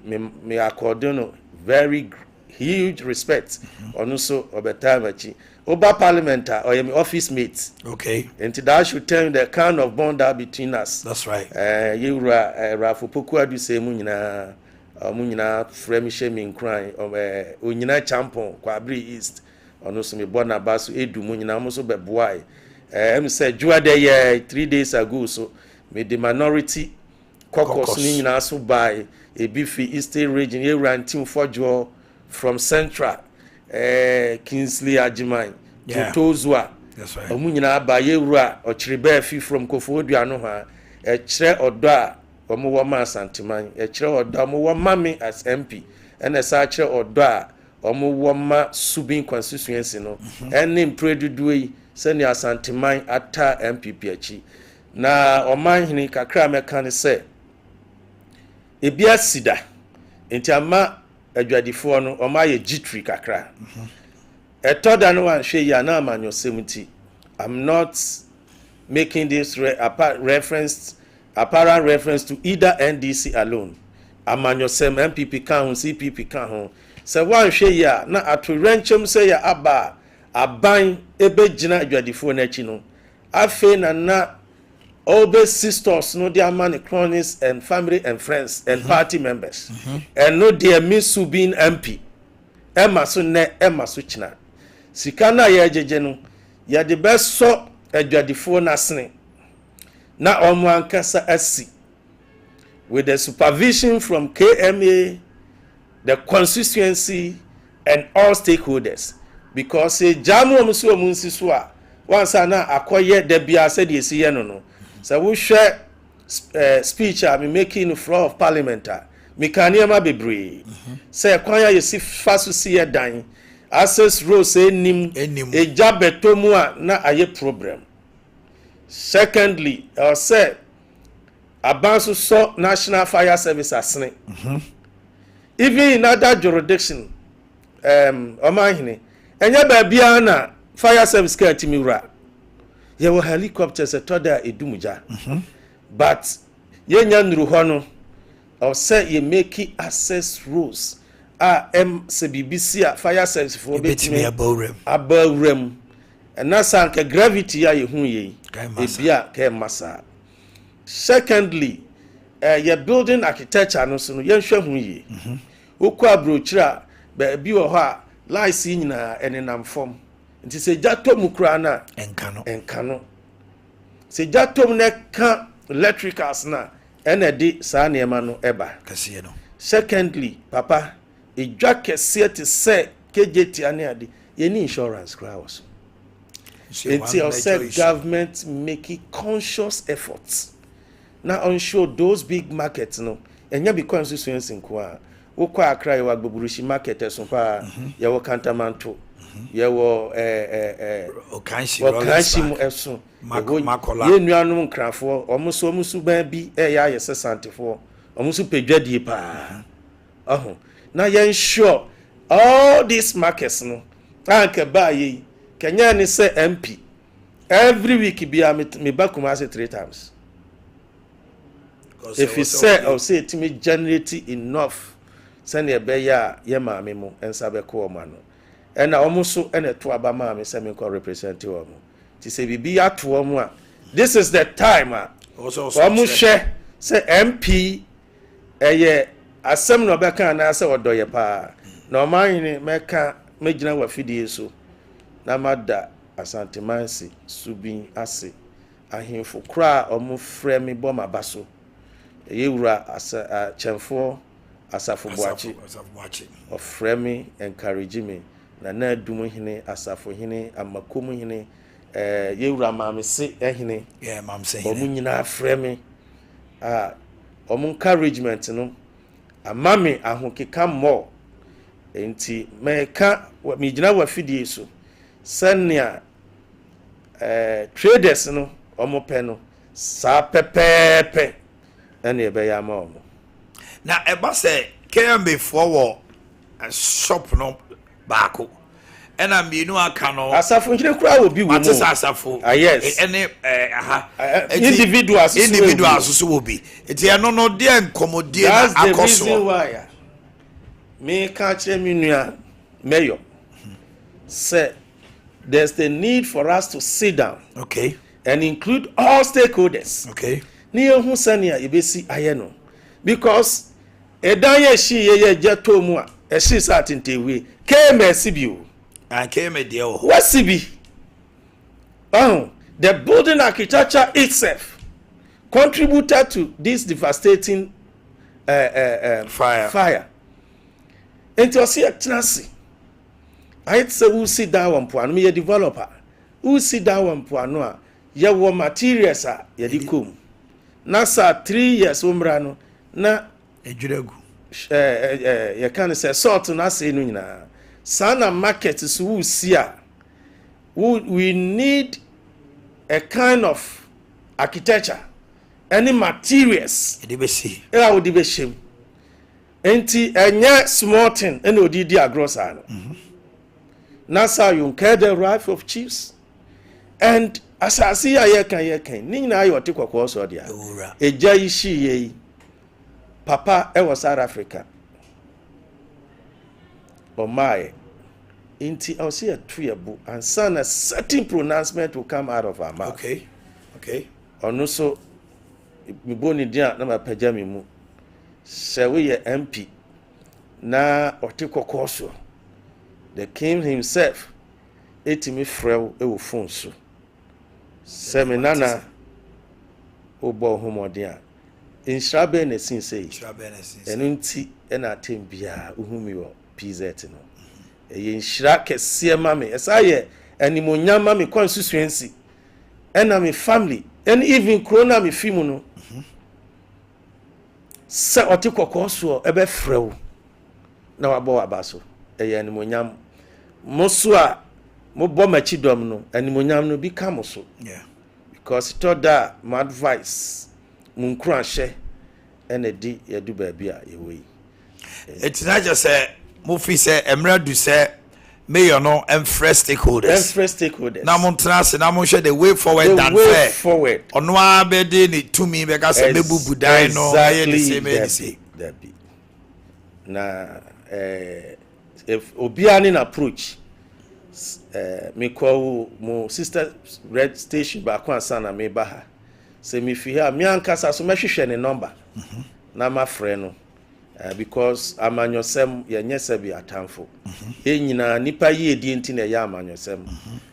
me accordion very huge respect. Also, over time, Oba parliamenter or my office mates. Okay. And that should tell you the kind of bond that between us. That's right. You Rafu Poku do say Munina, Fremishe min crying, or Unina Champon, Quabri East, or no some Bona Basu Edu Munina, also be boy. Said, you are there 3 days ago, so made the minority. Caucus ni nyina so by a beefy eastern region here ran team for draw from central Kingsley Ajimai to Tozua. That's right. Omu nyina ba yewura ochiribe fi from Kofodua no ha kire odo a omo wo ma Santiman kire odo omo wo ma me as MP and esa kire odo a omo wo ma Subin constituency no ene mpredudu yi se ni Santiman ata MPP achi na Omanhene kakra meka ne se ebia sida enti ama adwadifo no o ma ye G3 kakra etoda no wan hwe ya na amanyo semuti I'm not making this apparent reference to either NDC alone amanyo sem MPP kan ho CPP kan ho se wan hwe ya na atorenchem se ya aba aban ebegina adwadifo na chi no afe na all the sisters, no dear money, cronies, and family and friends and party members. And no dear Miss Subin MP. Emma Sunne, Emma Suchna. Sikana ya jejenu, ya the best so a jadifo nasne. Na omwankasa SC. With the supervision from KMA, the constituency, and all stakeholders. Because a jamu omusu omunsiswa, once ana akoye debia said yes, no. So we share speech I'm making in the floor of parliament. Me kaniema bebre. Say kwanya yesi faso siye dan. Access road say nim e jabeto mu a na aye problem. Secondly, I say abanso so National Fire Service asne. Even in other jurisdiction Omanhene enya ba bia na fire service ka timura. Ye were helicopters etoda edumuja. But ye nyanru ho no or say ye make access rules CBBC fire service for betimi abawrem and na sanka gravity ya ye hu ye ebia ka masa. Secondly, ye building architecture no so no ye hwe hu ye okwa brochira ba bi wo ho a lights nyina enenam form nti se jato mukura na enkano se jato ne ka electricals na ene di sa niema no eba kase no. Secondly, papa edwa kese te se kejeti ane ade ye ni insurance crowds. It's also government making conscious efforts now ensure those big markets no enya be constituency nko wokwa akra ye wagboburushi market eso pa ye wo kantamanto ye wo okanshi mu eso makola ye nuanu nkrafo omusu ban bi ya ye sesantefo omusu pedwadie pa na ye ensure all these markets no anke ba ye kenya ni se MP every week be me back Kumasi 3 times. If you say or say to me generate enough, send a beya yema memo and sabeko mano. And I almost so and a to abama me semi call representative. To say be at one. This is the time. Also, share say MP asem no beka na say odoye pa. No man meka mejina wa fidie so. Na mada asante mansi subin ase ahemfo kra omo frɛ me bɔ mabaso yewura asa chemfo asafo Boakye ofrɛ me encourage me na adum hene asafo hene amakom hene yewura mamse hene mamse hene omo nyina frɛ me omo encouragement no amame ahokeka mo enti meka me gina wa fidie so sanya traders no omo pe no sa pepepe na e be ya ma omo na e ba se KMB forward a shop no baako ena mienu aka no asafo nhire kura obi wo mo asafo yes ene individuals so obi eti eno no de enkomodie na akoso that's the reason why me ka kire mi nua mayor say there's the need for us to sit down, okay, and include all stakeholders, okay. Ni ehun sania ebesi ayeno because edan ye shi ye jeto mu a ehyi satintewe KMS bio and KMS dey o what sibi the building architecture itself contributed to this devastating fire enti osi tenancy I say who sit down one point, me a developer. Who sit down one point, no, ya wo materials are ya di kum. Na sa 3 years umbrano na ejuregu. Ya can say sort na say no nyina. Sana market is who see we need a kind of architecture, any materials. Edibesi. Ela wo dibeshem. Enti enya small thing ene odidi agrosa no. Nasa you care the right of chiefs and asasi ya kan ni na ayo te kokko so dia eja ishi ye papa e was South Africa my inti I see a tuyebu and son a certain pronouncement will come out of our mouth. Okay ono so mi boni dia na mapaja mi mu se we ye MP na ote kokko so the king himself etimi frɛw ewo phone so seminana obo homode a inshrabe na sin sei enu nti na atem bia uhumi wo PZ no inshra kese mame esaye animonyam mame constituency ena me family and even corona me fimu no se oti kokoso ebe frɛw na wabo abaso animonyam Mosua mobo machidom no animonyam no bi kamoso because toda my advice munkru ahye ene di yedu ba bia yewe it's not just say mo fi say emra du say mayor no fresh stakeholders na mo trans na mo share the way forward than fair ono abede ni tumi be ka say mebubu dan no aye the same na if obiani approach me call mo sister red station back one sana me baha say me fi here me ankasa so me hwehwe ne number na ma frɛ no because amanyosem ye nyese bi atamfo enyina nipa ye edi nti na ya amanyosem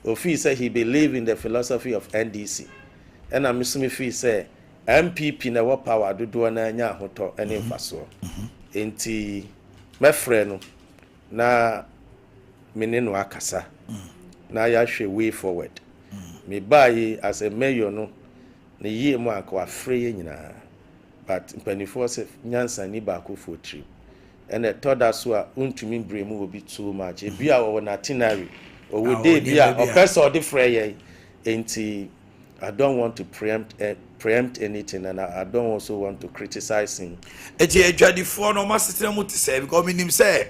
ofi say he believe in the philosophy of NDC and am so me fi say MPP na wo power dodo na anya ahoto ene mfaso enti me frɛ no na meneno akasa na ya hwe way forward me buy as a mayor no ne yie mu akwa free nyina but mpanifo se nyansa ni ba ko for trip and a third as so untumi bremu obi too much e bia wo na tinary o we dey bia o person dey frey enti I don't want to preempt anything and I don't also want to criticize him. Eti adwadifo no masitena mu say because minim say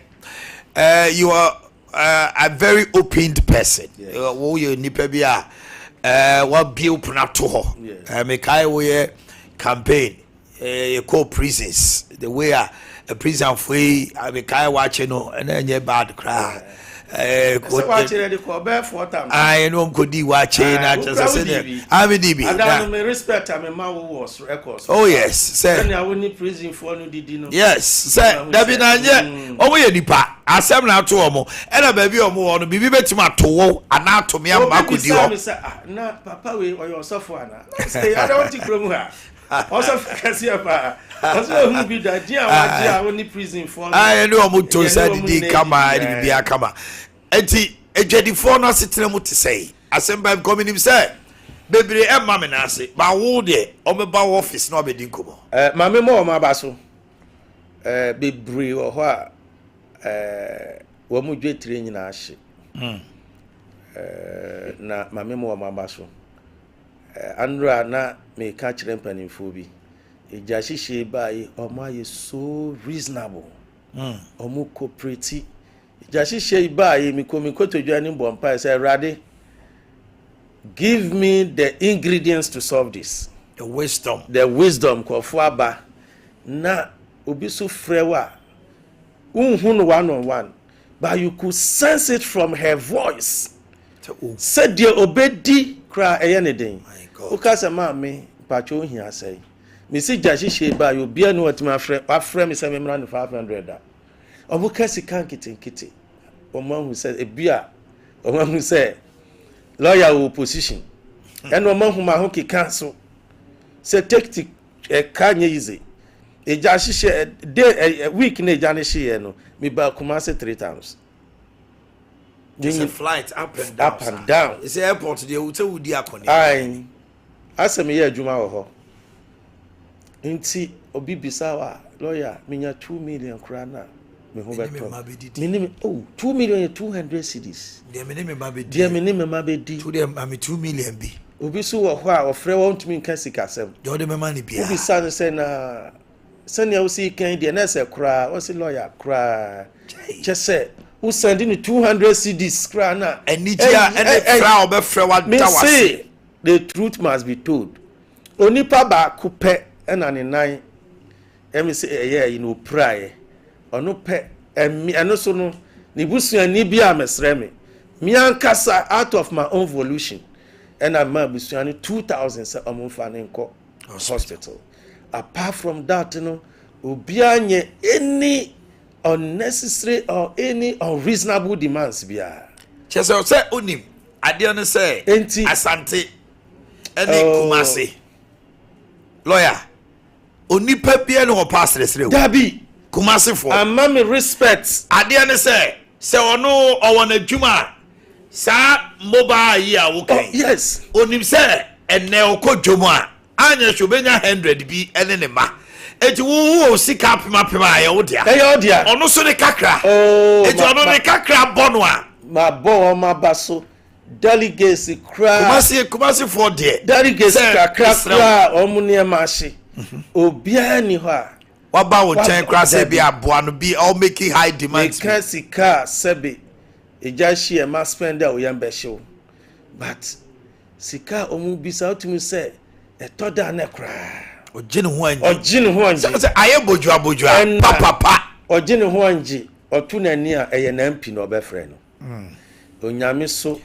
you are a very open person. Wo you nipa bia what build to her make I campaign co prisons the way a prison free I make I watch and then you bad cry. I know could be watching. I just said, I'm a DB. I don't respect. I'm a man who was records. Oh, yes, sir. I wouldn't prison for no did. Yes, sir. David, oh, we are the part. I said now to Omo, and a baby or more on the baby to my toe, and now to me, I'm back with you. Not Papa, or yourself. I don't think from her. Also, Cassiapa. Also, who be the dear, I only prison for. I know Muto said, the come, be a come. Enti ejedi for no setena mu te sei asemba coming him say bebre e mame na ase ba wo de o me ba office no be dinkomo mame mo ma ba so bebre wo ho a wo mu dwetire nyina ahye na mame mo ma ba so andra na me ka kire mpanimfo bi eja hihye bai o ma ye so reasonable o mu cooperative Jashi shey baye mi to join bompa say Rade give me the ingredients to solve this. The wisdom kwofo aba na obi so frewa unhunu one on one but you could sense it from her voice. Said the obedi cry eyeneden. Ukasa ma me pacho hia say. Me see Jashi shey baye obi anu otima afre me say me mra 500. Obu kasi kan kiti Oman who said Abia Oman who said lawyer opposition and Oman who ma cancel say take the kanye easy e jashi share day a week na jani share no me ba Kumasi 3 times. It's a flight up and down. It's the airport they will tell you akoni. Ai asem ye adwuma wo ho nti obi bisawa lawyer minya 2 million krana me ho beto minime 2 million 200 cedis de minime mabedi to dem am 2 million bi obi so wo ho a ofre won me nka sikasem de o de mema ne bia obi san se na sani o si kan de na se kra o si lawyer kra che se who send in 200 cedis kra na enigia ene kra obefre wa dawase. The truth must be told onipa ba kupe na ne nan emi se you know pray ono pe eno so no ni busuani bia mesre me ankasa out of my own volition and I ma busuani 2000 say omonfa ne nko hospital. Apart from that obi anye any unnecessary or any unreasonable demands bia chese say onim ade no say asante ene Kumasi lawyer onipa bia no pass resre dabi Kumasi for amami respect ade ne say ono owo na dwuma sa mobile yi a wo kan yes onim say ene okodwomu a anya shobenya 100 bi ene ne ma eti wo sika pema ya wo dia ono so ne kakra eti ono ne kakra bono a ma bo ma baso delegates kra Kumasi for there delegates kakra omune ma hye obia ni ho a waba wo chen kra se bi aboa no bi all making high demands sika sebe eja hye ma spend o yam be hye but sika omu bisa otumi se etoda na kra ojine ho anje say aye bojua papa ojine ho anje otu nani a eye na mpi no obefre no onyame so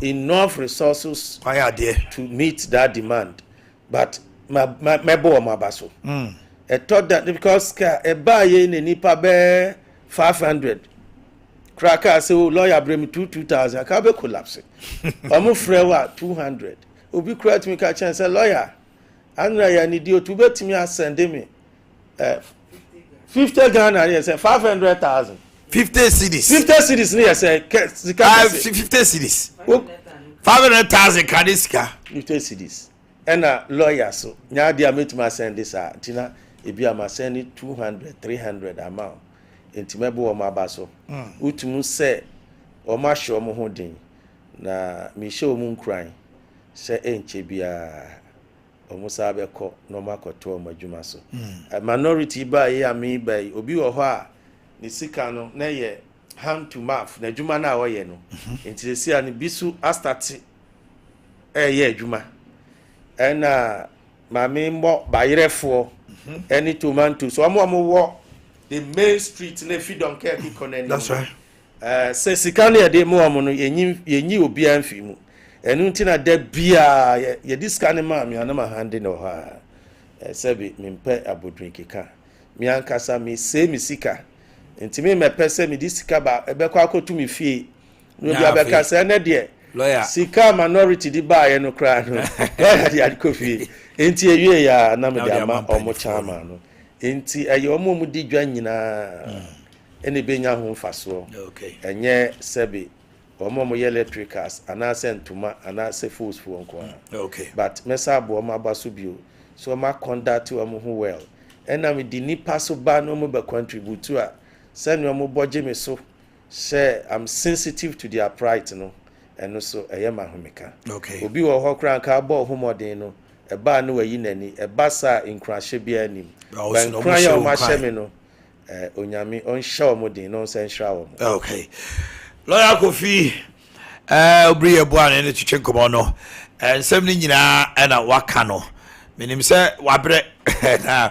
enough resources to meet that demand but my boy ma baso thought that because ka e ba ye ne nipa be 500 cracker say lawyer bring me 2000 ka be collapse omo frewa 200 obi create me ka chance say lawyer Andra ya ni dio to betimi asende me 50 Ghana yes 500,000 50 cedis yes 50 cedis 500,000 kaniska 50 cedis and lawyer so nya dia metimi asende sa tina ebi am asende 200 300 amount entimebo o ma baso utumu se o ma hye o mo ho din na mi hye o mu nkran se enche bia omusa abeko no makoto madwuma so minority ba ye ami ba obi wo ho a ni sika no na ye hand to mouth na dwuma na wo ye no enti se ani bisu astati yeah adwuma ɛna maame mbɔ bayerefo any tomato so omo wo the main street na fi don care ki konani that's right se sika na de mo omo no yenyi obi anfi mu enu ntina da bia ye diska ne ma me anama hande no ha sebi mempe abodrin keka mi ankasa mi se mi sika ntimi me pese mi disika ba ebekwa akotu mi fie no bia beka se na de sika minority di ba ye no kra no ya di adikofi enti ewie ya na me de ama omo chama no enti aye omo mu di dwa nyina ene benya ho mfaso enye sebi omo mo electricals ana sentuma ana se force fu onko but mesa abo omo abaso bio so ma conduct omo ho well ena me di nipa so ba no mo be contribute to a send omo boje me so say I'm sensitive to their pride no eno so eye ma homeka obi wo ho kran ka bo ho modern no e ba no wayi nani e ba sa nkrahye bia anim ban kran ya o ma hye me no onyame on hye o modern no se nhra wo okay lawyer Kofi obriye boane ne twetwe nkomo no nsem ni nyina na waka no menim se wabre na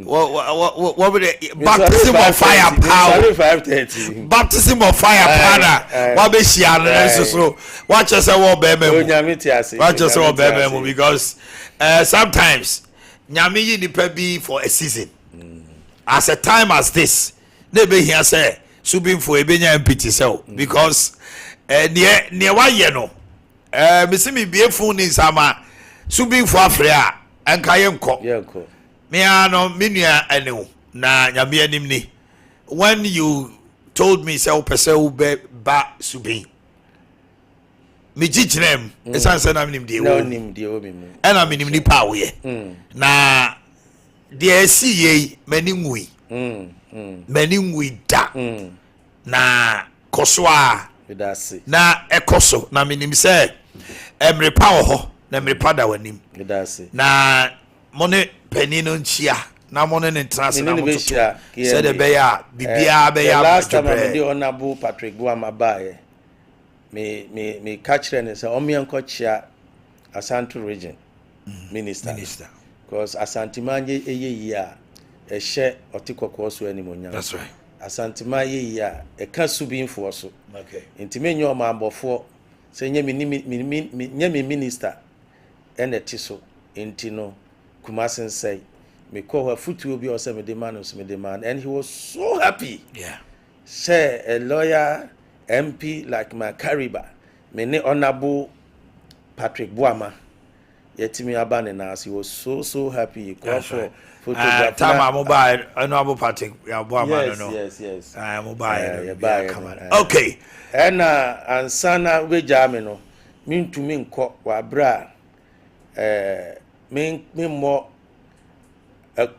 what baptism of fire power baptism of fire power what be shia no so watch say wo be mem watch say wo be mem because sometimes nyame yi nipa bi for a season as a time as this they be here say subin for ebenya empty cell because near wa ye no me se me bie fun ni sama subin for afria enka ye nko me ano menua anu na nyame anim ni when you told me say opese wo be ba subin me gigrem esan se na menim de wo ena menim ni pa wo ye na de asi ye mani ngui mani ngui da na koswa na ekoso na menim se emre pa wo ho na emre pa da wanim na mone penino nchia na mone ne trans na moto se de be ya bibia be ya last time I did honorable Patrick Buama bae me catch ne se omianko chia Asante region minister because Asantimanye eyeyi a ehye otikoko so animonyam that's right Asantema yeyi a eka subinfo so okay ntime nyo ma abofo se nye me minister eneti so intino kumasensei me call her futu obi o se me demand and he was so happy say a lawyer MP like my Kariba me ne honorable Patrick Buama yetimi abane na he was so happy he called for photograph time mobile honorable Patrick ya Buama no yes mobile okay and ansana we jame no mintumi nko wa bra me mo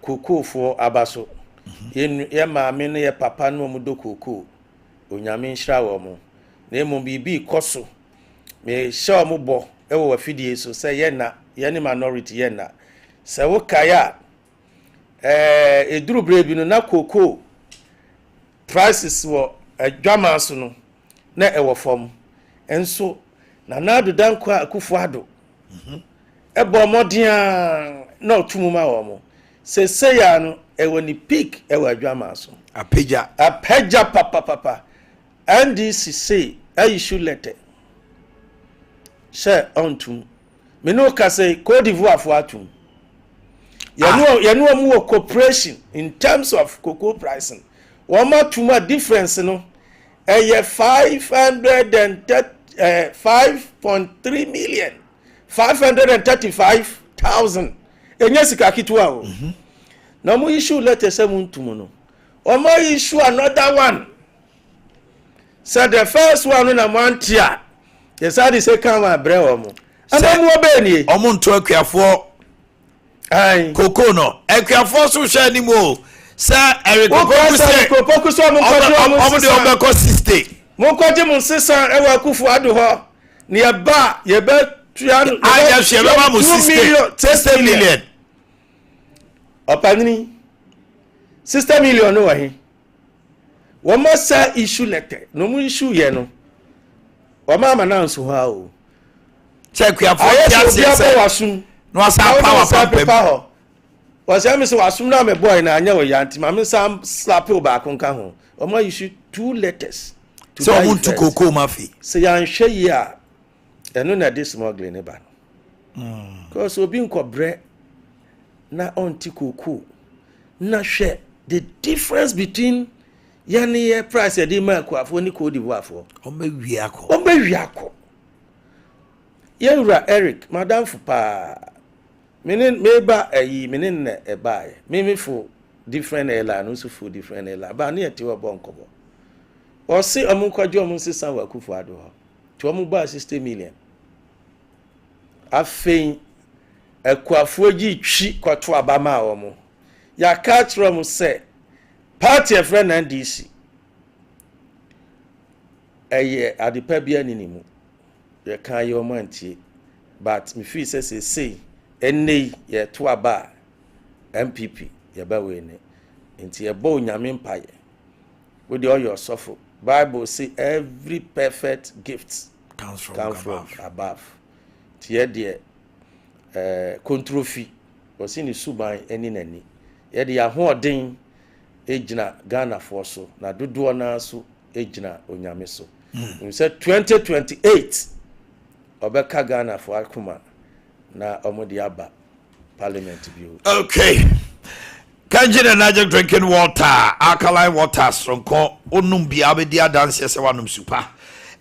kokofo abaso ye maame no ye papa no mu do koko onyame nhira wo mo na emo bibi koso me sha mo bo e wo afidie so say ye na ye ni minority ye na se wo kaya eduru brebi no na koko prices wo adwama so no na e wo fom enso na nadu danko akufo ado ebo modia na otumuma wo mo se ya no e woni peak e wa adwama so apeja papa and this say I should let share onto me no ka say Cote d'Ivoire for atum you know mu cooperation in terms of cocoa pricing one more tuma difference no e 5.3 million 535,000 enya sika kitwa o na mo issue letter say muntum no o mo issue another one so the first one na mantia yes I say come abre o mo anamu obeni o mo nto akuafo ai koko no akuafo so hwe ni mo sa erikopoku so mo ko de obeko 60 mo ko je mo sesa e wa kufu ado ho ne ye be tuano aya hwe be ma mo 60 million opanini 60 million no wa he wo mo sa issue letter no mo issue ye no o ma announce ho o check ya for wasum no asa power pump was am say wasum na me boy na anya wo yanti ma me sam slap o ba kon ka ho o ma use 2 letters so o muntu koko mafi say yan hwe yi a eno na this smuggling ne ba no cause obi nkobre na onti koko na hwe the difference between yani price e dey ma ko afo ni ko di wo afo o ma wi akọ Yewura Eric madam fupa meba ayi menen na ebae me for different airline no so for different airline ba na yete wo bonkobo o se omunkwaje omunsisan wa kufu ado ho to omu ba 60 million afein ekwafuo gi twi kwato abama omu ya catch from say party a friend and DC eye adipa bia ninimu ye kan ye omantie but me feel say enne ye to aba MPP ye ba we ne nti ye bo nyame mpaye we dey all your suffer Bible say every perfect gift comes from above tie de controfi o si ni suban eni nani ye de ahoden ejina Ghana for so na dodo na so ejina onyame so we said 2028 obeka Ghana for akuma na omodi aba parliament bill. Okay, kanjina naje drinking water alkaline water stronko onum bia be dia dance se wanum super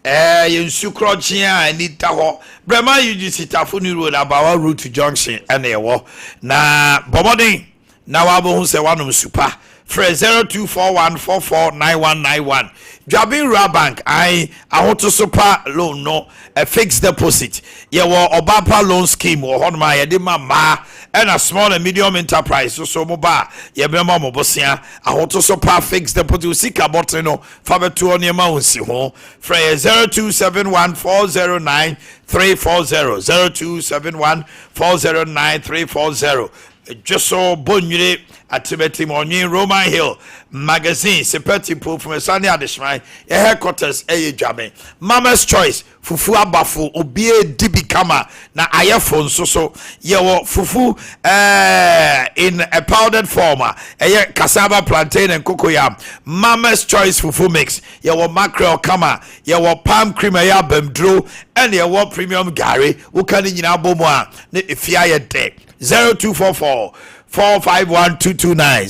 yensu krochia anita ho brema yuji sitafo ni road abawa route to junction ene ewo na bomodin na wabo hu se wanum super Fre 0241449191. Jabin Rabank, I want to super loan no a fixed deposit. Ye wo Obapa loan scheme or on my edema ma and a small and medium enterprise so moba ye bema mobosia. I want to super fixed deposit sika boteno fabe 2 on your mounsi ho. Fre 0271409340 0271409340. Just so bonure atibeti monyin Roman Hill magazine sepeti po from Sunday Adishman your headquarters Dwabe Mama's Choice fufu abafu obie dibi kama na ayefo so ye wo fufu in a powdered form cassava plantain and cocoyam Mama's Choice fufu mix ye wo mackerel kama ye wo palm cream ya bemdro and ye wo premium gari wo kan nyina bomo a na efia ye de 0244 451 229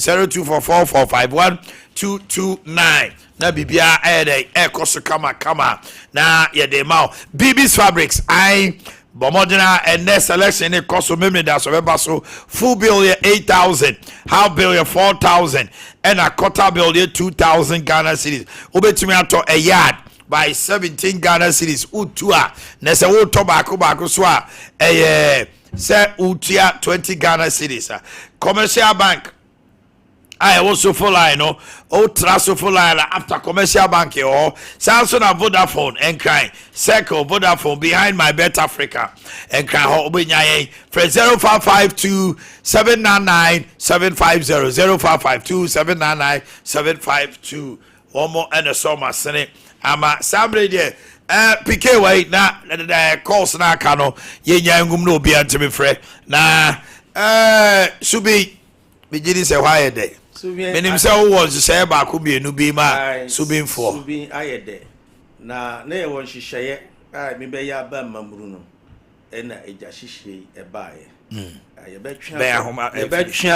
0244 na bibia ede koso kama na ye de ma BB's Fabrics I bomodina and next selection e koso memne da so beba so full bill 8,000 half bill 4,000 and a quarter bill 2,000 Ghana cedis obetumi ato a yard by 17 Ghana cedis utua na se wo to baako so a say utia 20 Ghana cedis commercial bank I also full line no traso full line after commercial bank or Samsung and Vodafone and crying Circle Vodafone behind my bet Africa and cry ho obenyaye for 0552 799 750 0552 799 752 one more and a summer sene ama samre there PK way na course na kano yenya ngum no obi antime frɛ na subi bigiri se hwa yede menim se wo was se ba ko bienu bi ma subi mfo subi ayede na ye won hihye me be ya ba mamuru no na eja hihye e baaye ye be twa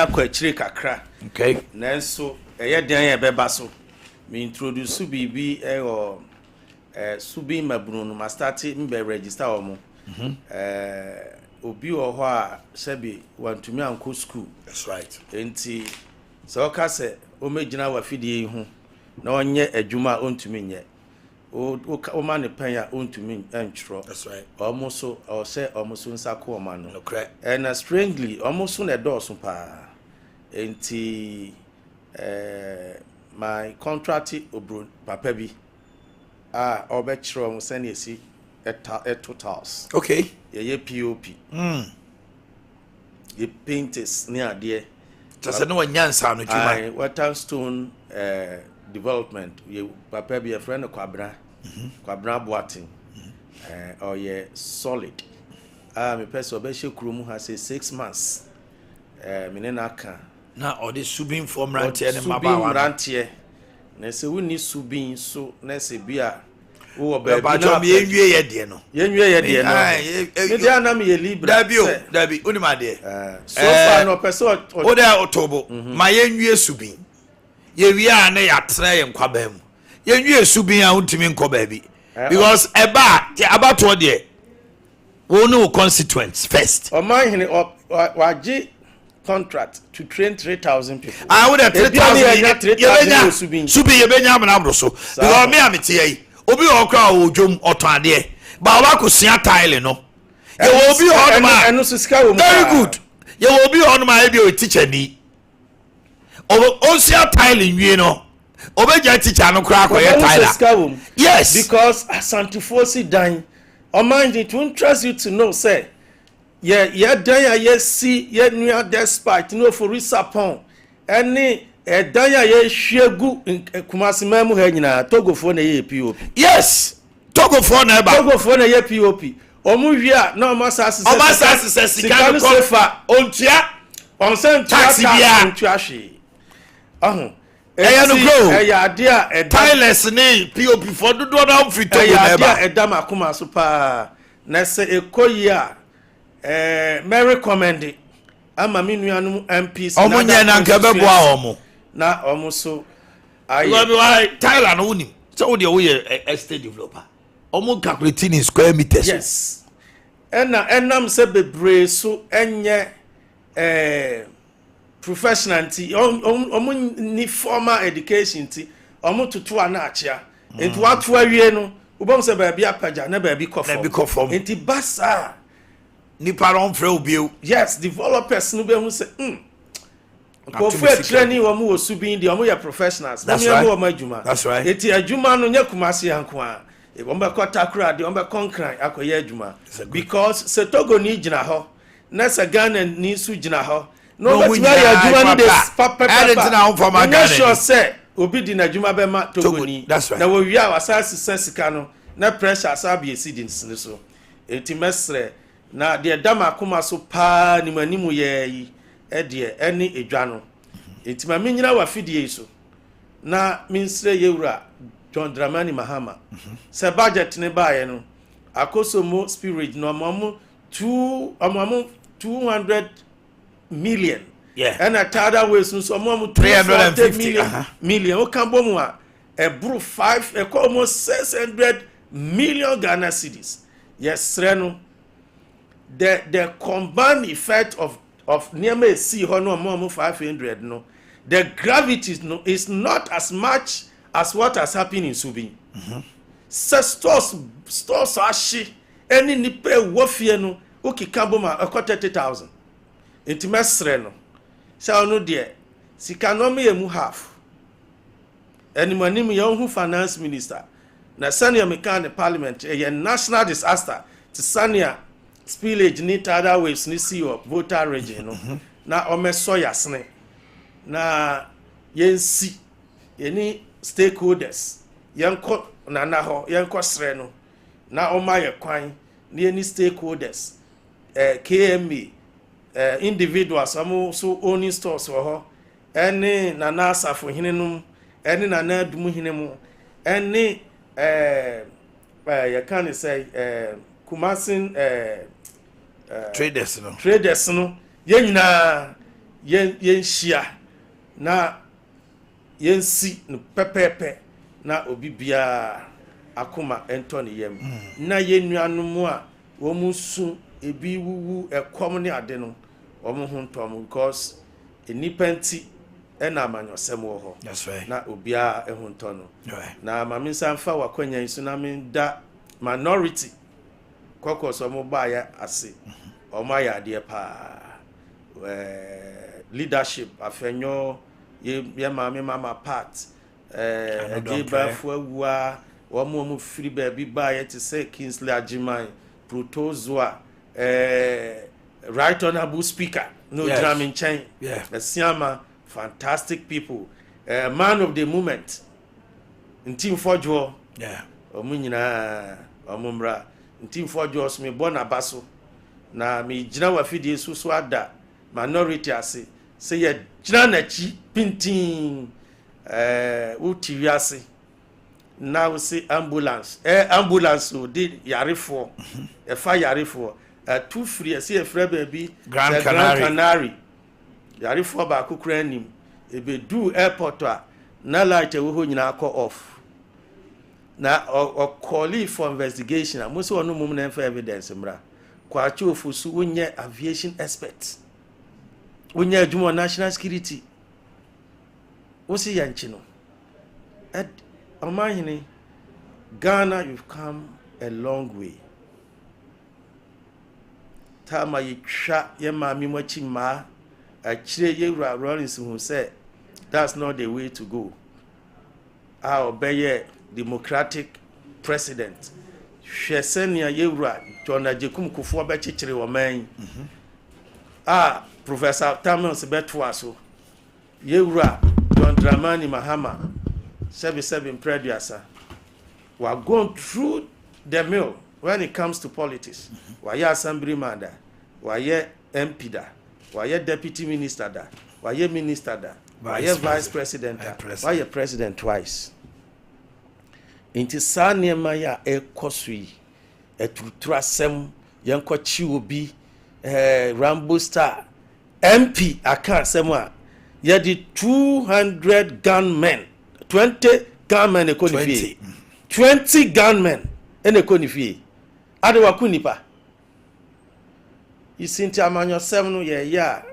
akwakyire kakra okay nanso ye den ye be ba so me introduce bibi subi mabunu no ma start mbe register omo obi wo ho a sebi wantumi anko school that's right enti so ka se o megina wa fidie hu na onye adwuma ontumi nye o ma ne pan ya ontumi antro that's right almost so o se almost so nsako o ma no okay and strangely almost so na do so pa enti my contract obro papa bi obechro mo send esi totals okay ye POP ye painters ni ade just no nyansa no tuma Waterstone development ye papa bi a friend kwabra kwabra boating or ye solid me person obehye kurom ha say 6 months me ne na aka na odi subin for mrantie ne mabawa mrantie na se woni subin so na se bia wo ba ba jo me yenwie ye de no yenwie ye de no me dia na me ye libra dabi oni ma de so far no person o da otobo ma yenwie subin ye wi a na ya tra ye nkwaba mu yenwie subin a untimi nkoba bi because eba ti abato de wo no constituents first Omanhene waji contract to train 3,000 people. I would have 3,000 subin ye benya amna abro so because me amete yi obi okra odwom otade ba wa kosia tile no ye obi honma enu sika wo very good ye obi honma e be teacher ni o sia tile nwie no obeja teacher no kra akoye tile yes because asantifosi dan Omanhene to interest you to know say yeah dan ya see ye nua despite no for resapon any dan ya hwegu kumasemamu ha nyina togofo na ye pop yes togofo na ye pop omu wi a na omasase sika no kofa ontua onsen taxi bia ontua hwe ahun eya no grow eya ade a tilers ni pop for dodo na mfito na ba edam akoma so pa na se ekoyi a me recommend ama me nuanum MPs na omunye na nke beboa omo na omo so ayi Tyler no unim so wo de wo ye estate developer omo calculating in square meters yes enam se bebre so enye professional ti omo ni formal education ti omo tutu ana achia enti watu awie no ubom se ba bia paja na ba bi kofom enti basa ni paron frɛ obio yes developers no be hu se ko fe training wo mu osubin de omo ye professionals na me wo ma adwuma enti adwuma no nya kumase yanko a e wo be kota kura de wo be konkran akoye adwuma because se Togo ni gina ho na se Ghana ni su gina ho no but na ya adwuma no de papa na sure say obi di na adwuma be ma Togo ni na wo wi a wasase sensika no na pressure asabi esidins ni so enti mesre na de dama akoma so pa ni manimu ye yi de eni edwa no enti ma menyina wa fidie so na minsre yewura John Dramani Mahama se budget ne baaye no akosomo spirit no amamu 200 million and a tada ways so amamu 350 million o kan bomu a ebru 5 almost 600 million Ghana cedis yes reno the combined effect of nearly see hono more 500 no the gravity is not as much as what has happened in Subin. Stores ashi any nipe wofie no okikabo ma 30,000 intimesre no sha no de sika no me emu half animanim ye hu finance minister na senior mekan parliament a national disaster to senior spillage ni tada waves ni see of voter region no na omeso yasne na yensi any stakeholders yanko na ho yanko sre no na omaye kwan ni any stakeholders KMA individuals so owning stores ho any na asafo hinenum any na adum hinemu any you can say Kumasin traders no yen nyina yen shia na yen si no pepepe na obi bia akoma ento ne yam na yen nuanom a wo musu ebi wuwu ekom ne ade no wo mo ho ntom because enipanti ena amanyosem wo ho na obia ehun ntono na maminsa mfa wakwanya isu na minda minority caucus omo ba ya ase omo ya de pa leadership afenyo ye mama part agiba fo awua omo free baby ba ya to say Kingsley Ajiman protozoa right honorable speaker no Dramin chain Siama fantastic people man of the moment in team fojo omunyina omumra team fojo me bona baso na me gyina wafidie so ada minority ase say ye gyina na chi pintin uti wiase na we say ambulance ambulance o di yarefo e fa yarefo two free say e fra baby Grand Canary yarefo ba kokura nim e be do airport a na light e wo ho nyina akọ off na or call for investigation and most of no mum for evidence mra kwachi ofusu wonye aviation expert wonye adwuma national security wosi yanchi no Omanhene Ghana, you've come a long way. Tama ye twa ye mami mwachi ma achire ye Rollins who said that's not the way to go. Obey democratic president. Shesenia yewra Jona Jekum Kufu abechichire woman. Professor Thomas Betwaso. Yewra John Dramani Mahama. 77 Preduasa. We are going through the mill when it comes to politics. We are assemblyman da. We are MP da. We are deputy minister da. We are minister da. We are vice president da. We are president twice. Inti saa nneɛma ya ɛkɔ so yi ɛtutura asɛm yɛnkɔ kyi obi Rambo Star MP aka asɛm a yɛde 200 gunmen 20 gunmen ekɔ 20 gunmen ɛna ekɔ ne fie ade waku nipa isinti amanyo 7 no yɛ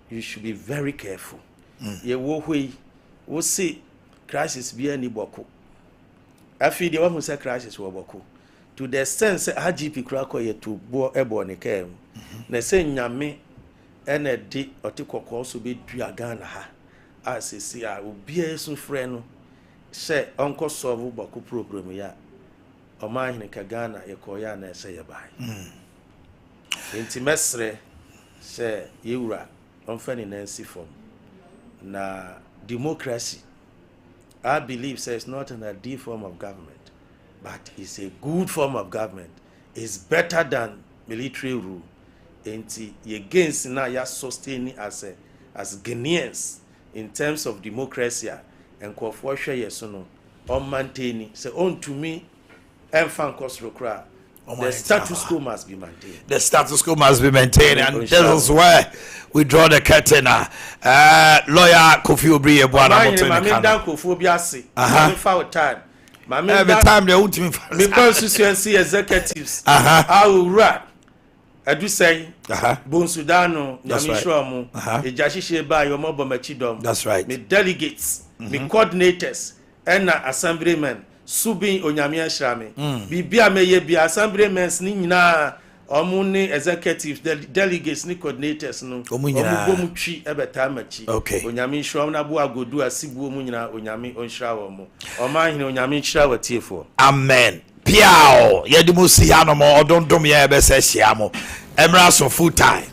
you should be very careful ye wo hoi wo see crisis bi ani bɔko afi de wahu say crisis wo bɔko to the sense IGP kura kɔ yɛ to bo ɛbɔ ne kam na sɛ nyame ɛna de ɔte kɔkɔ so be dua Ghana ha asisi a obi esu frɛ no sɛ onko solve bɔko problem ya Omanhene ka Ghana yɛkɔ ya na ɛsɛ yɛ bai enti mesre sɛ yewura ɔmfa ne nansi form na democracy I believe says it's not an ideal form of government, but it's a good form of government. It's better than military rule. And against now you sustaining as Ghanaians in terms of democracy and co-forshare yesono on maintaining. So on to me, and fan cry. The status quo must be maintained. The status quo must be maintained, and this is where we draw the curtain. Lawyer Kofi Obri every time they want me constituency executives. I will run. I do say, Bonsudano, Yamishomu, Ejashishe by your mobile machidom. That's right. Me delegates, me coordinators, and assemblymen. Subi onyamia shrame bibia meye bi assemblymen ni nyina omuni executives delegates ni coordinators no omugomu twi ebeta machi onyame shrom na bo agodu asibu omu nyina onyame onhira wo mo Omanhene onyame nhira watiefo amen piao yedimusi hanom odondom ye be se hia mo emra so full time